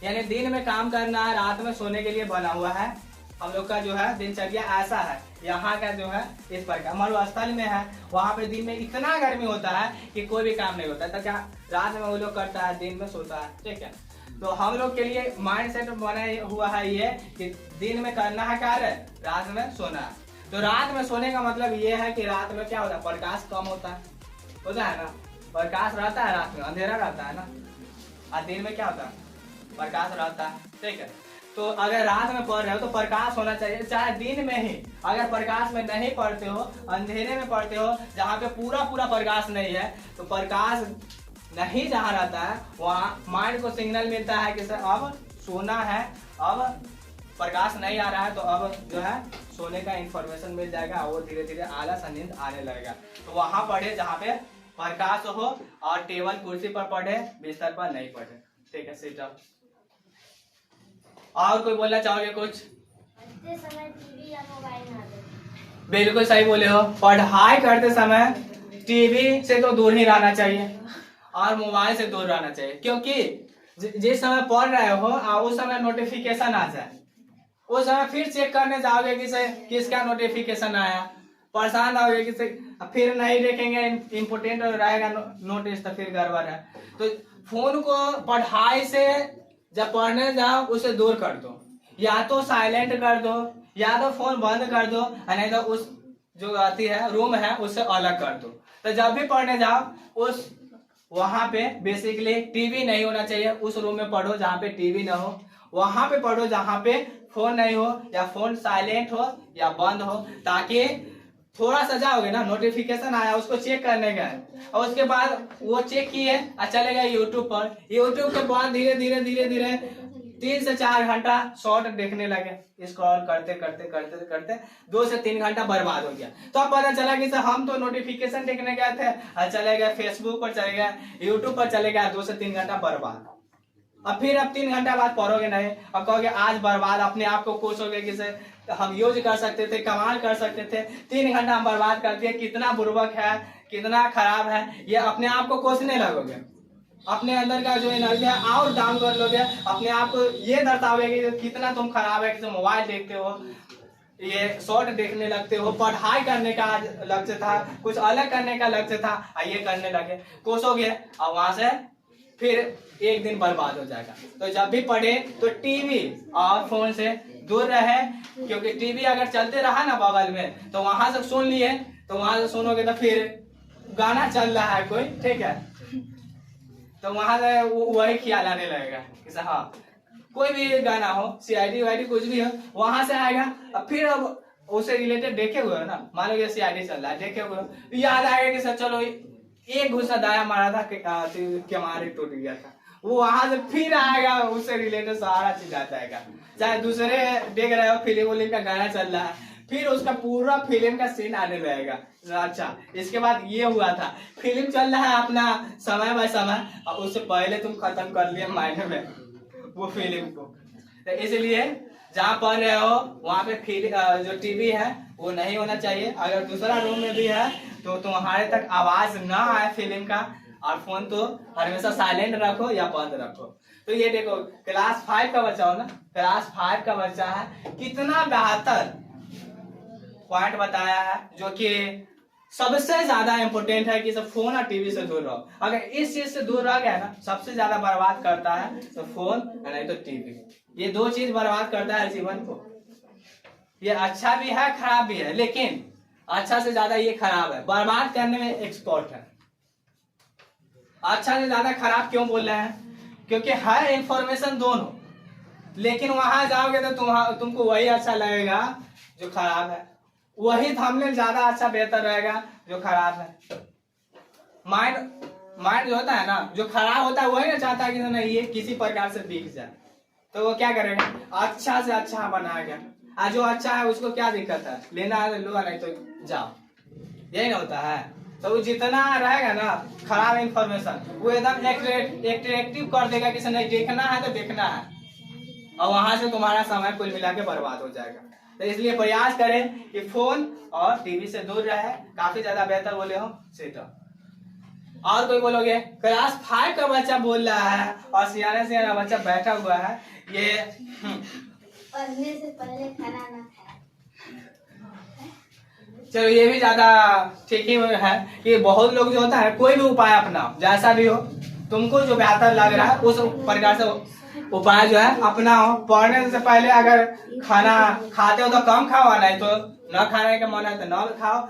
यानी दिन में काम करना है, रात में सोने के लिए बना हुआ है। हम लोग का जो है दिनचर्या ऐसा है, यहाँ का जो है इस प्रकार मरुस्थल में है, वहाँ पे दिन में इतना गर्मी होता है कि कोई भी काम नहीं होता, तो क्या रात में वो लोग करता है, दिन में सोता है। ठीक है, तो हम लोग के लिए माइंड सेट बना हुआ है ये कि दिन में करना है कार्य, रात में सोना है। तो रात में सोने का मतलब ये है कि रात में क्या होता है, प्रकाश कम होता है ना, प्रकाश रहता है, रात में अंधेरा रहता है ना, और दिन में क्या होता है, प्रकाश रहता है। ठीक है, तो अगर रात में पढ़ रहे हो तो प्रकाश होना चाहिए, चाहे दिन में ही। अगर प्रकाश में नहीं पढ़ते हो, अंधेरे में पढ़ते हो जहाँ पे पूरा पूरा प्रकाश नहीं है, तो प्रकाश नहीं जहाँ रहता है वहाँ माइंड को सिग्नल मिलता है कि सर अब सोना है, अब प्रकाश नहीं आ रहा है, तो अब जो है सोने का इंफॉर्मेशन मिल जाएगा और धीरे धीरे आलस नींद आने लगेगा। तो वहां पढ़े जहाँ पे प्रकाश हो, और टेबल कुर्सी पर पढ़े, बिस्तर पर नहीं पढ़े। ठीक है, सिट अप। और कोई बोलना चाहोगे कुछ? पढ़ते समय टीवी या मोबाइल ना देखें। बिल्कुल सही बोले हो, पढ़ाई करते समय टीवी से तो दूर ही रहना चाहिए और मोबाइल से दूर रहना चाहिए, क्योंकि जिस समय पढ़ रहे हो उस समय नोटिफिकेशन आ जाए, उस समय फिर चेक करने जाओगे कि से किसका नोटिफिकेशन आया, परेशान होगे कि से फिर नहीं देखेंगे, इम्पोर्टेंट रहेगा नोटिस, तो फिर गड़बड़ है। तो फोन को पढ़ाई से जब पढ़ने जाओ उसे दूर कर दो, या तो साइलेंट कर दो, या तो फोन बंद कर दो, नहीं तो उस जो आती है रूम है उससे अलग कर दो। तो जब भी पढ़ने जाओ उस वहां पे बेसिकली टीवी नहीं होना चाहिए, उस रूम में पढ़ो जहाँ पे टीवी ना हो, वहां पे पढ़ो जहाँ पे फोन नहीं हो, या फोन साइलेंट हो या बंद हो, ताकि थोड़ा सा जाओगे ना, नोटिफिकेशन आया उसको चेक करने गए और उसके बाद वो चेक किए और चले गए यूट्यूब पर, यूट्यूब के बाद धीरे धीरे धीरे धीरे 3 से 4 घंटा शॉर्ट देखने लगे, स्क्रॉल करते करते करते करते 2 से 3 घंटा बर्बाद हो गया। तो अब पता चला कि सर हम तो नोटिफिकेशन देखने गए थे और चले गए फेसबुक पर, चले गए यूट्यूब पर, चले गए 2 से 3 घंटा बर्बाद। अब फिर अब 3 घंटा बाद पढ़ोगे नहीं, अब कहोगे आज बर्बाद, अपने आप को खुश हो गए कि सर हम यूज कर सकते थे, कमाल कर सकते थे, 3 घंटा हम बर्बाद कर दिए, कितना बुर्बक है, कितना खराब है, ये अपने आप को कोसने लगोगे, अपने अंदर का जो एनर्जी है और डाउन कर लोगे, अपने आप को ये दर्शाओगे कि कितना तुम खराब है, कि तुम मोबाइल देखते हो, ये शॉर्ट देखने लगते हो, पढ़ाई करने का लक्ष्य था, कुछ अलग करने का लक्ष्य था, ये करने लगे, कोसोगे और वहां से फिर एक दिन बर्बाद हो जाएगा। तो जब भी पढ़े तो टीवी और फोन से दूर रहे, क्योंकि टीवी अगर चलते रहा ना बगल में तो वहां से सुन लिए, तो वहां से सुनोगे तो फिर गाना चल रहा है कोई, ठीक है, तो वहां से वही ख्याल आने लगेगा कि हाँ कोई भी गाना हो, सीआईडी वाईडी कुछ भी हो, वहां से आएगा। अब फिर अब उससे रिलेटेड देखे हुए हो ना, मान लो ये सीआईडी चल रहा है, देखे हुए हो, याद आएगा कि सर चलो एक घुसा दाया मारा था कि हमारे टूट गया था, वो वहां से फिर आएगा, उससे रिलेटेड सारा चीज आ जाएगा। चाहे दूसरे देख रहे हो फिल्म का गाना चल रहा है, फिर उसका पूरा फिल्म का सीन आने लगेगा। अच्छा इसके बाद ये हुआ था, फिल्म चल रहा है अपना समय बाय समय, और उससे पहले तुम खत्म कर लिए माइंड में वो फिल्म को। तो इसलिए जहाँ पढ़ रहे हो वहाँ पे जो टीवी है वो नहीं होना चाहिए। अगर दूसरा रूम में भी है तो तुम्हारे तक आवाज ना आए फिल्म का, और फोन तो हमेशा साइलेंट रखो या बंद रखो। तो ये देखो क्लास 5 का बच्चा हो ना, क्लास 5 का बच्चा है, कितना बेहतर पॉइंट बताया है, जो कि सबसे ज्यादा इंपोर्टेंट है कि सब फोन और टीवी से दूर रहो। अगर इस चीज से दूर रह गया ना, सबसे ज्यादा बर्बाद करता है तो फोन नहीं तो टीवी, ये दो चीज बर्बाद करता है जीवन को। ये अच्छा भी है खराब भी है, लेकिन अच्छा से ज्यादा ये खराब है, बर्बाद करने में एक्सपर्ट है। अच्छा से ज्यादा खराब क्यों बोल रहे हैं? क्योंकि है इंफॉर्मेशन दोनों, लेकिन वहां जाओगे तो तुमको वही अच्छा लगेगा जो खराब है, वही थंबनेल ज्यादा अच्छा बेहतर रहेगा जो खराब है। माइंड जो होता है ना, जो खराब होता है वही ना चाहता है कि नहीं ये किसी प्रकार से दिख जाए, तो वो क्या करेगा, अच्छा से अच्छा बनाएगा। और जो अच्छा है उसको क्या दिक्कत है, लेना है लो, नहीं तो जाओ, यही ना होता है। तो वो जितना रहेगा ना खराब इंफॉर्मेशन, वो एकदम एट्रैक्टिव कर देगा कि नहीं देखना है तो देखना है, और वहां से तुम्हारा समय कुल मिला के बर्बाद हो जाएगा। तो इसलिए प्रयास करें कि फोन और टीवी से दूर रहे, काफी ज्यादा बेहतर बोले हो सीधा। और कोई बोलोगे? क्लास 5 का बच्चा बोल रहा है और सियाना बच्चा बैठा हुआ है, ये पढ़ने से पहले खाना ना खाए। चलो ये भी ज्यादा ठीक ही है कि बहुत लोग जो होता है कोई भी उपाय अपनाओ, जैसा भी हो तुमको जो बेहतर लग रहा है उस प्रकार से उपाय जो है अपनाओ। पढ़ने से पहले अगर खाना खाते हो तो कम खाओ, नहीं तो न खाने का मन है तो न खाओ।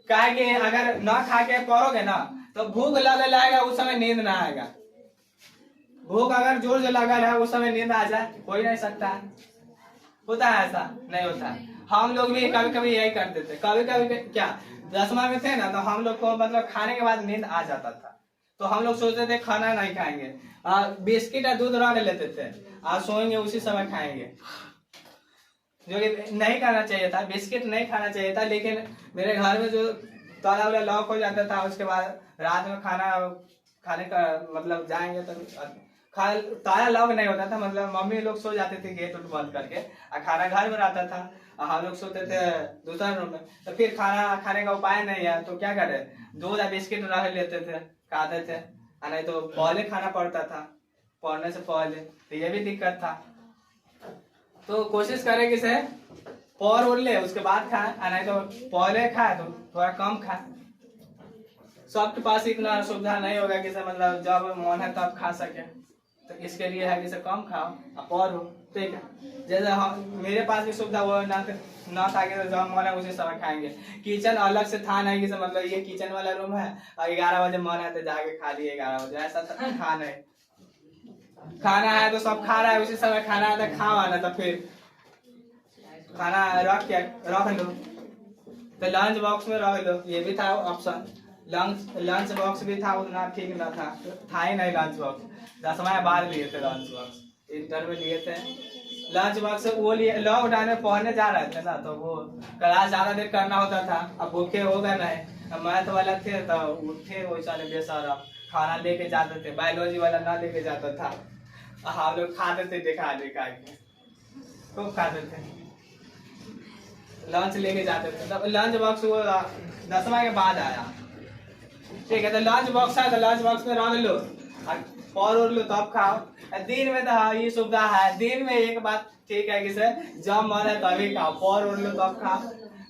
क्या कि अगर न खा के पढ़ोगे ना तो भूख लगे लगेगा, उस समय नींद ना आएगा। भूख अगर जोर से लगा है उस समय नींद आ जाए, हो ही नहीं सकता है। होता है ऐसा? नहीं होता है। हम लोग भी कभी कभी यही करते थे, कभी कभी क्या 10वां में थे ना, तो हम लोग को मतलब खाने के बाद नींद आ जाता था, तो हम लोग सोचते थे खाना नहीं खाएंगे, बिस्किट और दूध रख लेते थे और सोएंगे उसी समय खाएंगे, जो कि नहीं करना चाहिए था। बिस्किट नहीं खाना चाहिए था, लेकिन मेरे घर में जो ताला वाला लॉक हो जाता था, उसके बाद रात में खाना खाने का मतलब जाएंगे तो ताला लॉक नहीं होता था, मतलब मम्मी लोग सो जाते थे गेट बंद करके, और खाना घर में रहता था और हम लोग सोते थे दूसरा रूम में। तो फिर खाना खाने का उपाय नहीं है तो क्या करे, दूध या बिस्किट रख लेते थे, खाते थे, नहीं तो पहले खाना पड़ता था पढ़ने से पहले, तो ये भी दिक्कत था। तो कोशिश करें कि से पढ़ उड़ ले उसके बाद खाए, नहीं तो पहले खाए तो थोड़ा कम खाए। सबके पास इतना सुविधा नहीं होगा कि मतलब जब मन है तब खा सके, तो इसके लिए है कि कम खाओ और पढ़ो, ठीक है। जैसे हम मेरे पास भी सुविधा वो ना था कि जब मन है उसी समय खाएंगे। किचन अलग से था नहीं कि मतलब ये किचन वाला रूम है और 11 बजे मन है तो जाके खा लिए 11 बजे, ऐसा था नहीं। खाना है तो सब खा रहा है उसी समय, खाना है तो खाओ, ना तो फिर खाना रख लो, तो लंच बॉक्स में रख लो, ये भी था ऑप्शन। लंच बॉक्स भी था, उतना ठीक ना था ही नहीं लंच बॉक्स। 10वां बाद लिए थे लंच बॉक्स, इंटर में लिए थे लंच बॉक्स। वो लिए लॉकडाउन में पढ़ने जा रहे थे ना, तो वो क्लास ज्यादा देर करना होता था, अब भूखे हो गए नहीं, मैथ वाला थे तो उठे वैसा बेसारा खाना लेके जाते थे, बायोलॉजी वाला ना लेके जाता था, हम लोग खाते थे देखा के खूब खाते थे, लंच लेके जाते थे। तब लंच बॉक्स वो 10वां के बाद आया, ठीक है, तो लंच बॉक्स है तो लंच बॉक्स में रख लो और लो तब खाओ। दिन में तो हाँ ये सुविधा है, दिन में एक बात ठीक है कि जब मन है तभी खाओ, और लो तब खाओ।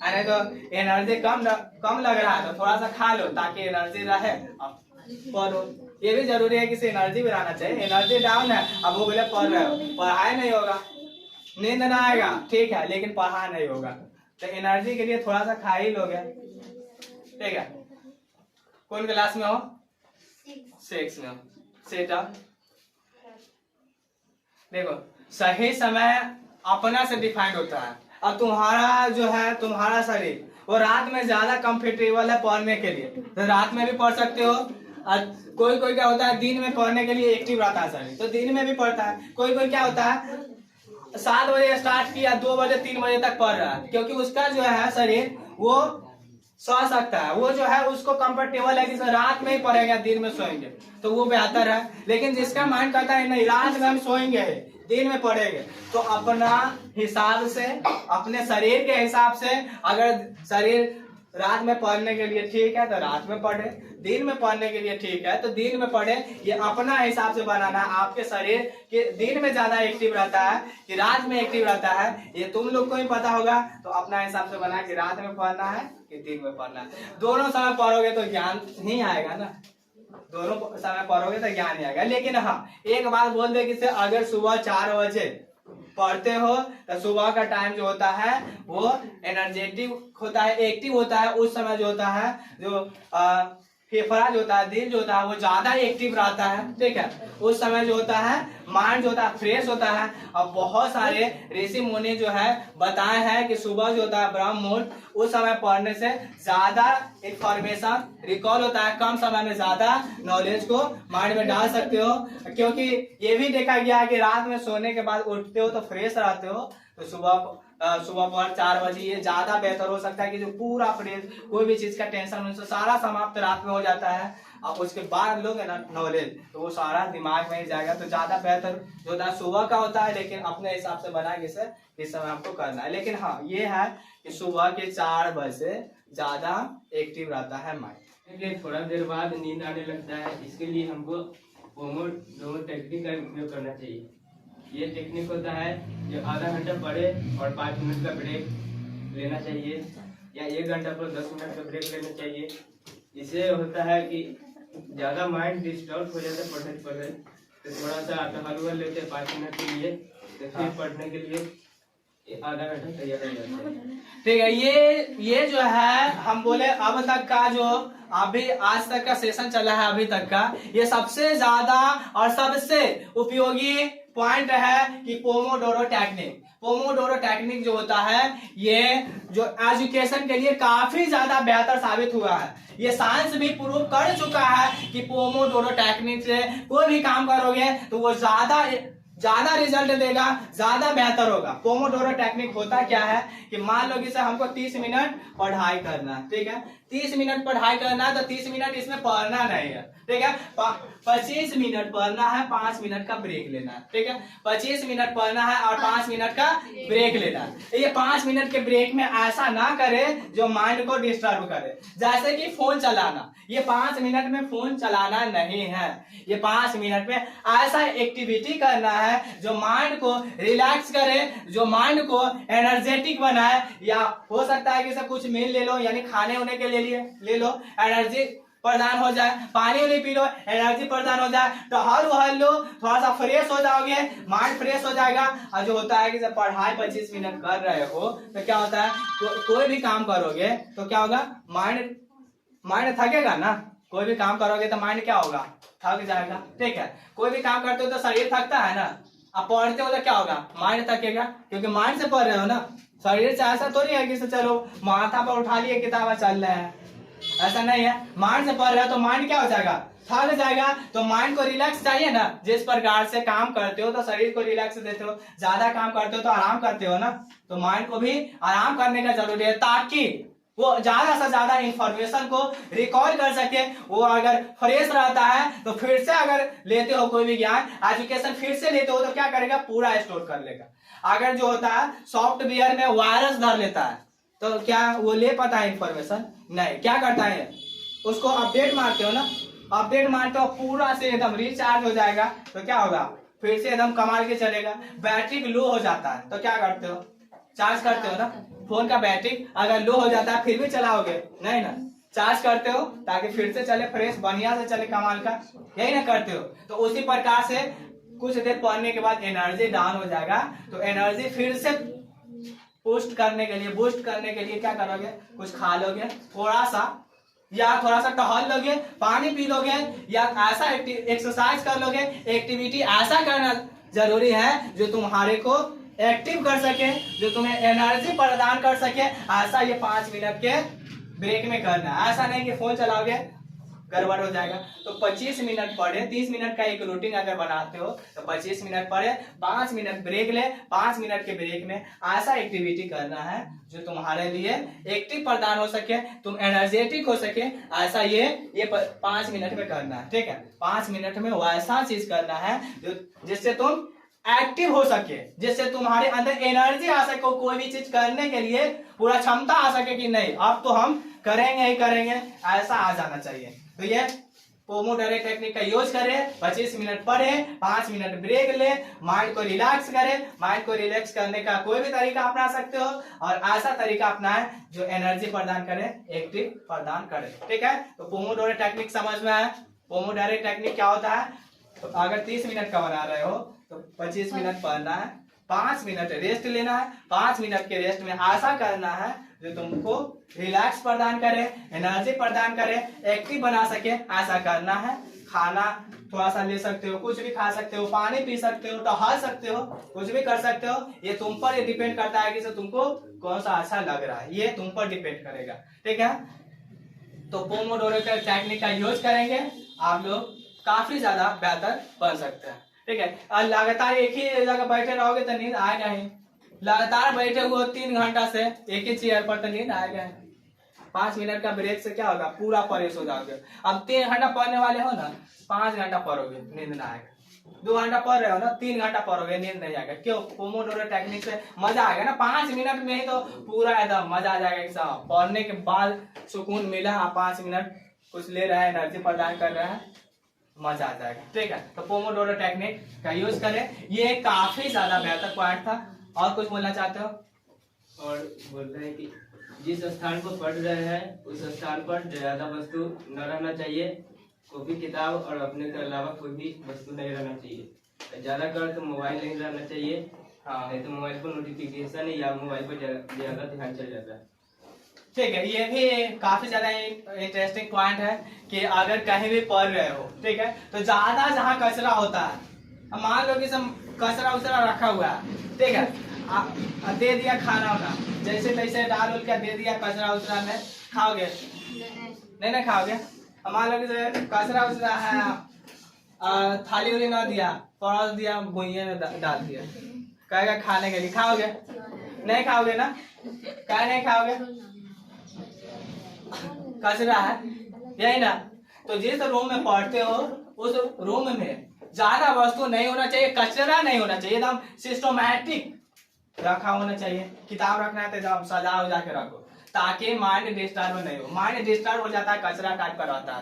अरे तो एनर्जी कम लग रहा है तो थोड़ा सा खा लो ताकि एनर्जी रहे। और ये भी जरूरी है कि एनर्जी भी रहना चाहिए। एनर्जी डाउन है, अब वो बोले पढ़ रहे हो, पढ़ाई नहीं होगा, नींद ना आएगा, ठीक है, लेकिन पढ़ाई नहीं होगा, तो एनर्जी के लिए थोड़ा सा खा ही लोगे, ठीक है। कौन क्लास में हो? 6 में हो। सेट अप देखो, सही समय अपना से डिफाइंड होता है। अब तुम्हारा जो है तुम्हारा शरीर वो रात में ज्यादा कंफर्टेबल है पढ़ने के लिए, तो रात में भी पढ़ सकते हो। कोई क्या होता है दिन में पढ़ने के लिए एक्टिव रहता है शरीर, तो दिन में भी पढ़ता है। कोई क्या होता है 7 बजे स्टार्ट किया 2 बजे 3 बजे तक पढ़ रहा है, क्योंकि उसका जो है शरीर वो सो सकता है, वो जो है उसको कंफर्टेबल है कि रात में ही पढ़ेंगे दिन में सोएंगे, तो वो बेहतर है। लेकिन जिसका माइंड कहता है नहीं रात में हम सोएंगे दिन में पढ़ेंगे, तो अपना हिसाब से अपने शरीर के हिसाब से, अगर शरीर रात में पढ़ने के लिए ठीक है तो रात में पढ़े, दिन में पढ़ने के लिए ठीक है तो दिन में पढ़े। ये अपना हिसाब से बनाना है। आपके शरीर के दिन में ज्यादा एक्टिव रहता है कि रात में एक्टिव रहता है, ये तुम लोग को ही पता होगा। तो अपना हिसाब से बना कि रात में पढ़ना है कि दिन में पढ़ना है। दोनों समय पढ़ोगे तो ज्ञान ही आएगा ना, दोनों समय पढ़ोगे तो ज्ञान ही आएगा। लेकिन हाँ एक बात बोल दे कि अगर सुबह 4 बजे पढ़ते हो तो सुबह का टाइम जो होता है वो एनर्जेटिक होता है, एक्टिव होता है। उस समय जो होता है जो फेफड़ा जो होता है, दिल जो होता है वो ज्यादा एक्टिव रहता है, ठीक है। उस समय जो होता है माइंड जो होता है फ्रेश होता है। अब बहुत सारे ऋषि मुनि जो है बताए हैं कि सुबह जो होता है ब्रह्म मुहूर्त, उस समय पढ़ने से ज्यादा इंफॉर्मेशन रिकॉल होता है, कम समय में ज्यादा नॉलेज को माइंड में डाल सकते हो। क्योंकि ये भी देखा गया है कि रात में सोने के बाद उठते हो तो फ्रेश रहते हो, तो सुबह पर 4 बजे ये ज्यादा बेहतर हो सकता है कि जो पूरा फ्रेश, कोई भी चीज का टेंशन उनसे सारा समाप्त रात में हो जाता है। अब उसके बाद लोग ना नॉलेज तो वो सारा दिमाग में ही जाएगा, तो ज्यादा बेहतर जो होता है सुबह का होता है। लेकिन अपने हिसाब से बना के सर इस समय हमको करना है। लेकिन हाँ ये है कि सुबह के 4 बजे ज्यादा एक्टिव रहता है माइंड। थोड़ा देर बाद नींद आने लगता है, इसके लिए हमको पोमोडोरो टेक्निक का उपयोग करना चाहिए। ये टेक्निक होता है जो आधा घंटा पढ़े और 5 मिनट का ब्रेक लेना चाहिए, या 1 घंटा पर 10 मिनट का ब्रेक लेना चाहिए। इससे होता है कि ज़्यादा माइंड डिस्टर्ब हो जाता है पढ़ने तो थोड़ा सा टहलुआ लेते हैं 5 मिनट के लिए, तो फिर पढ़ने के लिए आधा घंटा तैयार हो जाता है। ठीक है, ये जो है हम बोले अब तक का जो अभी आज तक का सेशन चला है अभी तक का, ये सबसे ज्यादा और सबसे उपयोगी पॉइंट है कि पोमोडोरो टेक्निक। पोमोडोरो टेक्निक जो होता है ये जो एजुकेशन के लिए काफी ज्यादा बेहतर साबित हुआ है। ये साइंस भी प्रूव कर चुका है कि पोमोडोरो टेक्निक से कोई भी काम करोगे तो वो ज्यादा रिजल्ट देगा, ज्यादा बेहतर होगा। पोमोडोरो टेक्निक होता क्या है कि मान लो कि सर हमको 30 मिनट पढ़ाई करना है, ठीक है, 30 मिनट पढ़ाई करना है तो 30 मिनट इसमें पढ़ना नहीं है, ठीक है। 25 मिनट पढ़ना है, 5 मिनट का ब्रेक लेना है, ठीक है। 25 मिनट पढ़ना है और 5 मिनट का ब्रेक लेना है। ये 5 मिनट के ब्रेक में ऐसा ना करे जो माइंड को डिस्टर्ब करे, जैसे कि फोन चलाना। ये 5 मिनट में फोन चलाना नहीं है, ये 5 मिनट में ऐसा एक्टिविटी करना है जो माइंड को रिलैक्स करे, जो माइंड को एनर्जेटिक बनाए। या हो सकता है कि सब कुछ मील ले लो, यानी खाने होने के लिए ले लो, एनर्जी प्रदान हो जाए, पानी वाली पी लो, एनर्जी प्रदान हो जाए, टहल लो, थोड़ा सा फ्रेश हो जाओगे, माइंड फ्रेश हो जाएगा। और जो होता है कि जब पढ़ाई 25 मिनट कर रहे हो तो क्या होता है, कोई भी काम करोगे तो क्या होगा, माइंड थकेगा ना। कोई भी काम करोगे तो माइंड क्या होगा, थक जाएगा, ठीक है। कोई भी काम करते हो तो शरीर थकता है ना, अब पढ़ते हो तो क्या होगा, माइंड थकेगा, क्योंकि माइंड से पढ़ रहे हो ना। शरीर से ऐसा थोड़ी है कि चलो माथा पर उठा लिए किताबें चल रहे हैं, ऐसा नहीं है। माइंड से पढ़ रहे हो तो माइंड क्या हो जाएगा, थक जाएगा। तो माइंड को रिलैक्स चाहिए ना। जिस प्रकार से काम करते हो तो शरीर को रिलैक्स देते हो, ज्यादा काम करते हो तो आराम करते हो ना, तो माइंड को भी आराम करने का जरूरी है, ताकि वो ज्यादा से ज्यादा इंफॉर्मेशन को रिकॉल कर सके। वो अगर फ्रेश रहता है तो फिर से अगर लेते हो कोई भी ज्ञान एजुकेशन फिर से लेते हो तो क्या करेगा, पूरा स्टोर कर लेगा। अगर जो होता है सॉफ्टवेयर में वायरस धर लेता है तो क्या वो ले पाता है इंफॉर्मेशन, नहीं। क्या करता है उसको अपडेट मारते हो ना, अपडेट मारते हो पूरा से एकदम रिचार्ज हो जाएगा, तो क्या होगा फिर से एकदम कमाल के चलेगा। बैटरी लो हो जाता है तो क्या करते हो, चार्ज करते हो ना। फोन का बैटरी अगर लो हो जाता है फिर भी चलाओगे नहीं ना, चार्ज करते हो ताकि फिर से चले, फ्रेश बढ़िया से चले, कमाल का, यही ना करते हो। तो उसी प्रकार से कुछ देर पढ़ने के बाद एनर्जी डाउन हो जाएगा, तो एनर्जी फिर से बूस्ट करने के लिए क्या करोगे, कुछ खा लोगे थोड़ा सा, या थोड़ा सा टहल लोगे, पानी पी लोगे, या ऐसा एक्सरसाइज कर लोगे। एक्टिविटी ऐसा करना जरूरी है जो तुम्हारे को एक्टिव कर सके, जो तुम्हें एनर्जी प्रदान कर सके। ऐसा ये 5 मिनट के ब्रेक में करना है, ऐसा नहीं कि फोन चलाओगे गड़बड़ हो जाएगा। तो 25 मिनट पढ़े, 30 मिनट का एक रूटीन अगर बनाते हो तो 25 मिनट पढ़े, 5 मिनट ब्रेक ले, 5 मिनट के ब्रेक में ऐसा एक्टिविटी करना है जो तुम्हारे लिए एक्टिव प्रदान हो सके, तुम एनर्जेटिक हो सके, ऐसा ये 5 मिनट में करना है, ठीक है। 5 मिनट में वैसा चीज करना है जो जिससे तुम एक्टिव हो सके, जिससे तुम्हारे अंदर एनर्जी आ सके, कोई भी चीज करने के लिए पूरा क्षमता आ सके कि नहीं अब तो हम करेंगे ही करेंगे, ऐसा आ जाना चाहिए। तो ये पोमोडोरो टेक्निक का यूज करें, 25 मिनट पढ़े, 5 मिनट ब्रेक ले, माइंड को रिलैक्स करें। माइंड को रिलैक्स करने का कोई भी तरीका अपना सकते हो, और ऐसा तरीका अपनाएं जो एनर्जी प्रदान करे, एक्टिव प्रदान करे, ठीक है। तो पोमोडोरो टेक्निक समझ में आया। पोमोडोरो टेक्निक क्या होता है, तो अगर 30 मिनट का बना रहे हो तो 25 मिनट पढ़ना है, 5 मिनट रेस्ट लेना है। 5 मिनट के रेस्ट में ऐसा करना है जो तुमको रिलैक्स प्रदान करे, एनर्जी प्रदान करे, एक्टिव बना सके, ऐसा करना है। खाना थोड़ा सा ले सकते हो, कुछ भी खा सकते हो, पानी पी सकते हो, टहल सकते हो, कुछ भी कर सकते हो। ये तुम पर ये डिपेंड करता है कि तुमको कौन सा अच्छा लग रहा है, ये तुम पर डिपेंड करेगा, ठीक है। तो पोमोडोरो का टेक्निक का यूज करेंगे, आप लोग काफी ज्यादा बेहतर बन सकते हैं, ठीक है। और लगातार एक ही जगह बैठे रहोगे तो नींद आएगा ही, लगातार बैठे हुए 3 घंटा से एक ही चेयर पर तो नींद आएगा ही। 5 मिनट का ब्रेक से क्या होगा, पूरा फ्रेश हो जाओगे। अब 3 घंटा पढ़ने वाले हो ना, 5 घंटा पढ़ोगे नींद ना आएगा। 2 घंटा पढ़ रहे हो ना, 3 घंटा पढ़ोगे नींद नहीं आएगा। क्यों, पोमोडोरो टेक्निक से मजा आएगा ना। 5 मिनट में ही तो पूरा एकदम मजा आ जाएगा। एकदम पढ़ने के बाद सुकून मिला, 5 मिनट कुछ ले रहा है, एनर्जी प्रदान कर रहा है, मजा आ जाएगा, ठीक है। तो पोमोडोरो टेक्निक का यूज करें, ये काफी ज्यादा बेहतर पॉइंट था। और कुछ बोलना चाहते हो? और बोल रहे हैं कि जिस स्थान को पढ़ रहे हैं उस स्थान पर ज्यादा वस्तु न रहना चाहिए। कॉपी किताब और अपने के अलावा कोई भी वस्तु नहीं रहना चाहिए। ज्यादा कर तो मोबाइल नहीं रहना चाहिए, नहीं तो मोबाइल पर नोटिफिकेशन या मोबाइल पर ज्यादा ध्यान चल जाता है, ठीक है। ये भी काफी ज्यादा इंटरेस्टिंग पॉइंट है कि अगर कहीं भी पढ़ रहे हो, ठीक है, तो ज्यादा जहाँ कचरा होता है, अब मान लो कि सब कचरा उचरा रखा हुआ है, ठीक है, दे दिया खाना वाना, जैसे तैसे डाल उल के दे दिया कचरा उचरा में, खाओगे नहीं ना खाओगे। अब मान लो कि कचरा उचरा है, थाली उली ना दिया, परोस दिया, भुइया में डाल दिया, कहेगा खाने के लिए, खाओगे नहीं खाओगे ना, क्या नहीं खाओगे, कचरा है, यही ना। तो जिस रूम में पढ़ते हो उस रूम में ज्यादा वस्तु नहीं होना चाहिए, कचरा नहीं होना चाहिए, एकदम सिस्टमैटिक रखा होना चाहिए। किताब रखना है तो एकदम सजा उजा के रखो, ताकि माइंड डिस्टर्ब नहीं हो। माइंड डिस्टर्ब हो जाता है, कचरा टाइप का रहता है,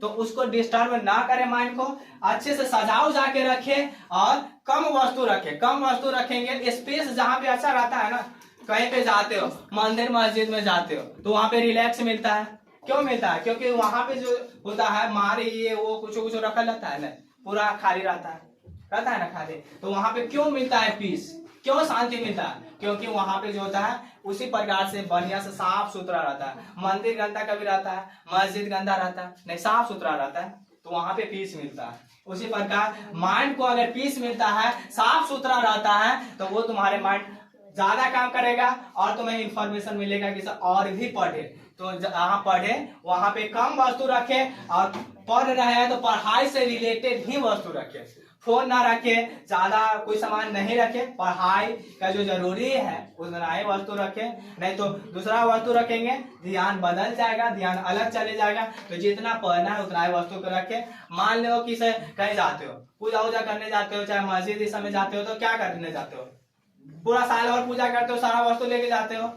तो उसको डिस्टर्ब ना करे, माइंड को अच्छे से सजा उजा के रखे, और कम वस्तु रखे। कम वस्तु रखेंगे, स्पेस जहाँ पे अच्छा रहता है ना, कहीं पे जाते हो, मंदिर मस्जिद में जाते हो तो वहां पे रिलैक्स मिलता है। क्यों मिलता है, क्योंकि वहां पे जो होता है मारे ये वो कुछ कुछ रखा रहता है ना, पूरा खाली रहता है ना खाली, तो वहां पे क्यों मिलता है पीस, क्यों शांति मिलता है, क्योंकि वहां पे जो होता है उसी प्रकार से बढ़िया से साफ सुथरा रहता है। मंदिर गंदा कभी रहता है, मस्जिद गंदा रहता है नहीं, साफ सुथरा रहता है, तो वहां पे पीस मिलता है। उसी प्रकार माइंड को अगर पीस मिलता है, साफ सुथरा रहता है, तो वो तुम्हारे माइंड ज्यादा काम करेगा, और तुम्हें इंफॉर्मेशन मिलेगा कि और भी पढ़े। तो जहाँ पढ़े वहां पे कम वस्तु रखे, और पढ़ रहे हैं तो पढ़ाई से रिलेटेड ही वस्तु रखे। फोन ना रखे, ज्यादा कोई सामान नहीं रखे, पढ़ाई का जो जरूरी है उतना ही वस्तु रखे, नहीं तो दूसरा वस्तु रखेंगे ध्यान बदल जाएगा, ध्यान अलग चले जाएगा। तो जितना पढ़ना है उतना ही वस्तु को रखे। मान लो कि कहीं जाते हो, पूजा वूजा करने जाते हो, चाहे मस्जिद इस समय जाते हो, तो क्या करने जाते हो, पूरा साल और पूजा करते हो, सारा वस्तु लेके जाते हो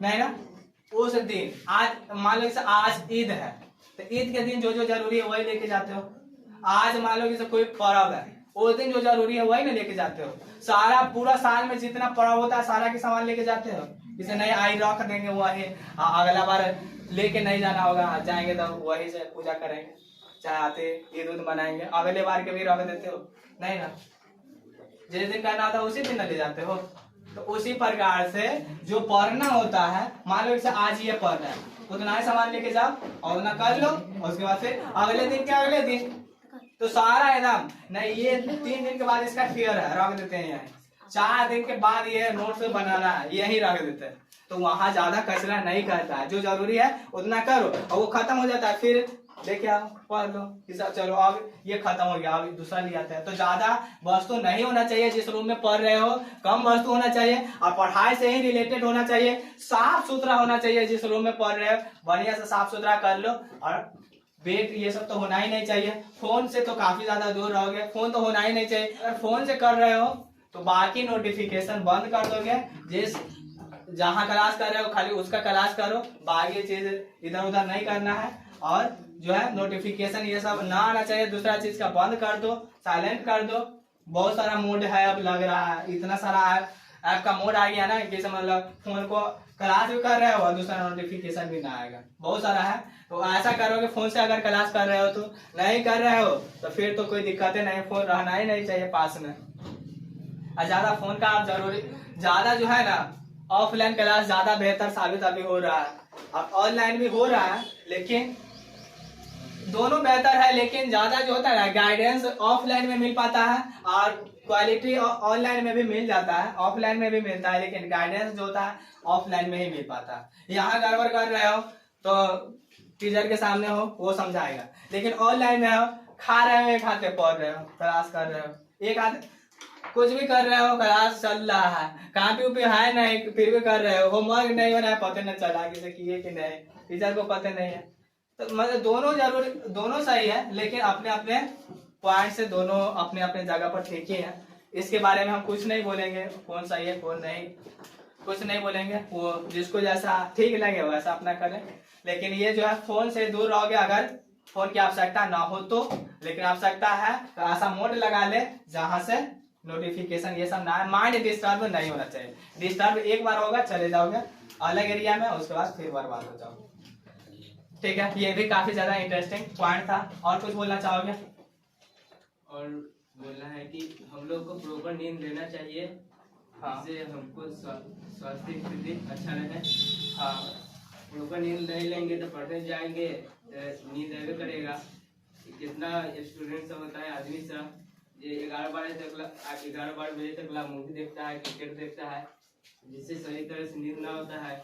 नहीं ना, उस दिन आज मान लो जैसे आज ईद है तो ईद के दिन जो जो जरूरी है वही लेके जाते हो। आज मान लो जैसे कोई पर्व है उस दिन जो जरूरी है वही ना लेके जाते हो। सारा पूरा साल में जितना पर्व होता है सारा के सामान लेके जाते हो। जैसे नहीं आई रख देंगे वही, अगला बार लेके नहीं जाना होगा, जाएंगे तो वही से पूजा करेंगे, चाहे आते ईद उद मनाएंगे, अगले बार के भी रख देते हो नहीं ना। जिस दिन करना होता है उसी दिन ले जाते हो। तो उसी प्रकार से जो पढ़ना होता है मान लो जैसे आज ये पढ़ना है उतना ही सामान लेके जाओ और उतना कर लो और उसके बाद फिर अगले दिन क्या अगले दिन तो सारा एकदम नहीं। ये 3 दिन के बाद इसका फेयर है रख देते हैं यहाँ, 4 दिन के बाद ये नोट्स बनाना है यही रख देते हैं। तो वहां ज्यादा कचरा नहीं करता है, जो जरूरी है उतना करो और वो खत्म हो जाता है फिर लेके आओ पढ़ लो कि चलो अब ये खत्म हो गया अब दूसरा ले आता है। तो ज्यादा वस्तु नहीं होना चाहिए, जिस रूम में पढ़ रहे हो कम वस्तु होना चाहिए और पढ़ाई से ही रिलेटेड होना चाहिए, साफ सुथरा होना चाहिए। जिस रूम में पढ़ रहे हो बढ़िया से साफ सुथरा कर लो और बेड ये सब तो होना ही नहीं चाहिए। फोन से तो काफी ज्यादा दूर रहोगे, फोन तो होना ही नहीं चाहिए। अगर फोन से कर रहे हो तो बाकी नोटिफिकेशन बंद कर दोगे, जिस जहाँ क्लास कर रहे हो खाली उसका क्लास करो, बाकी चीज इधर उधर नहीं करना है। और जो है नोटिफिकेशन ये सब ना आना चाहिए, दूसरा चीज का बंद कर दो, साइलेंट कर दो। बहुत सारा मोड है अब लग रहा है, इतना सारा ऐप का मोड आ गया ना कि मतलब फोन को क्लास भी कर रहे हो और दूसरा नोटिफिकेशन भी ना आएगा, बहुत सारा है। तो ऐसा करोगे फोन से अगर क्लास कर रहे हो तो, नहीं कर रहे हो तो फिर तो कोई दिक्कत नहीं, फोन रहना ही नहीं चाहिए पास में। और ज्यादा फोन का आप जरूरी ज्यादा जो है ना ऑफलाइन क्लास ज्यादा बेहतर साबित अभी हो रहा है। अब ऑनलाइन भी हो रहा है लेकिन दोनों बेहतर है, लेकिन ज्यादा जो होता है ना गाइडेंस ऑफलाइन में मिल पाता है और क्वालिटी ऑनलाइन में भी मिल जाता है, ऑफलाइन में भी मिलता है, लेकिन गाइडेंस जो होता है ऑफलाइन में ही मिल पाता है। यहाँ गड़बड़ कर रहे हो तो टीचर के सामने हो वो समझाएगा, लेकिन ऑनलाइन में हो खा रहे हो एक हाथ पढ़ रहे हो, क्लास कर रहे हो, एक हाथ कुछ भी कर रहे हो, क्लास चल रहा है, कॉपी उपी है नहीं फिर भी कर रहे हो, होमवर्क नहीं बना है पता नहीं चला किसे किए कि नहीं, टीचर को पता नहीं है। तो मतलब दोनों जरूरी, दोनों सही है, लेकिन अपने अपने पॉइंट से दोनों अपने अपने जगह पर ठीक ही है। इसके बारे में हम कुछ नहीं बोलेंगे कौन सही है कौन नहीं, कुछ नहीं बोलेंगे, वो जिसको जैसा ठीक लगे वैसा अपना करें। लेकिन ये जो है फोन से दूर रहोगे अगर फोन की आवश्यकता ना हो तो, लेकिन आवश्यकता है तो ऐसा मोड लगा ले जहां से नोटिफिकेशन ये सब ना है, माइंड डिस्टर्ब नहीं होना चाहिए। डिस्टर्ब एक बार होगा चले जाओगे अलग एरिया में, उसके बाद फिर बर्बाद हो जाओगे। ठीक है, ये भी काफी ज्यादा इंटरेस्टिंग पॉइंट था। और कुछ बोलना चाहोगे? और बोलना है कि हम लोग को प्रॉपर नींद लेना चाहिए, जिससे हमको स्वास्थ्य स्थिति अच्छा रहे। हाँ, प्रॉपर नींद नहीं लेंगे तो पढ़ने जाएंगे तो नींद आगे करेगा। कितना स्टूडेंट सब होता है आदमी सब ये 11 बजे तक मूवी देखता है, क्रिकेट देखता है, जिससे सही तरह से नींद ना होता है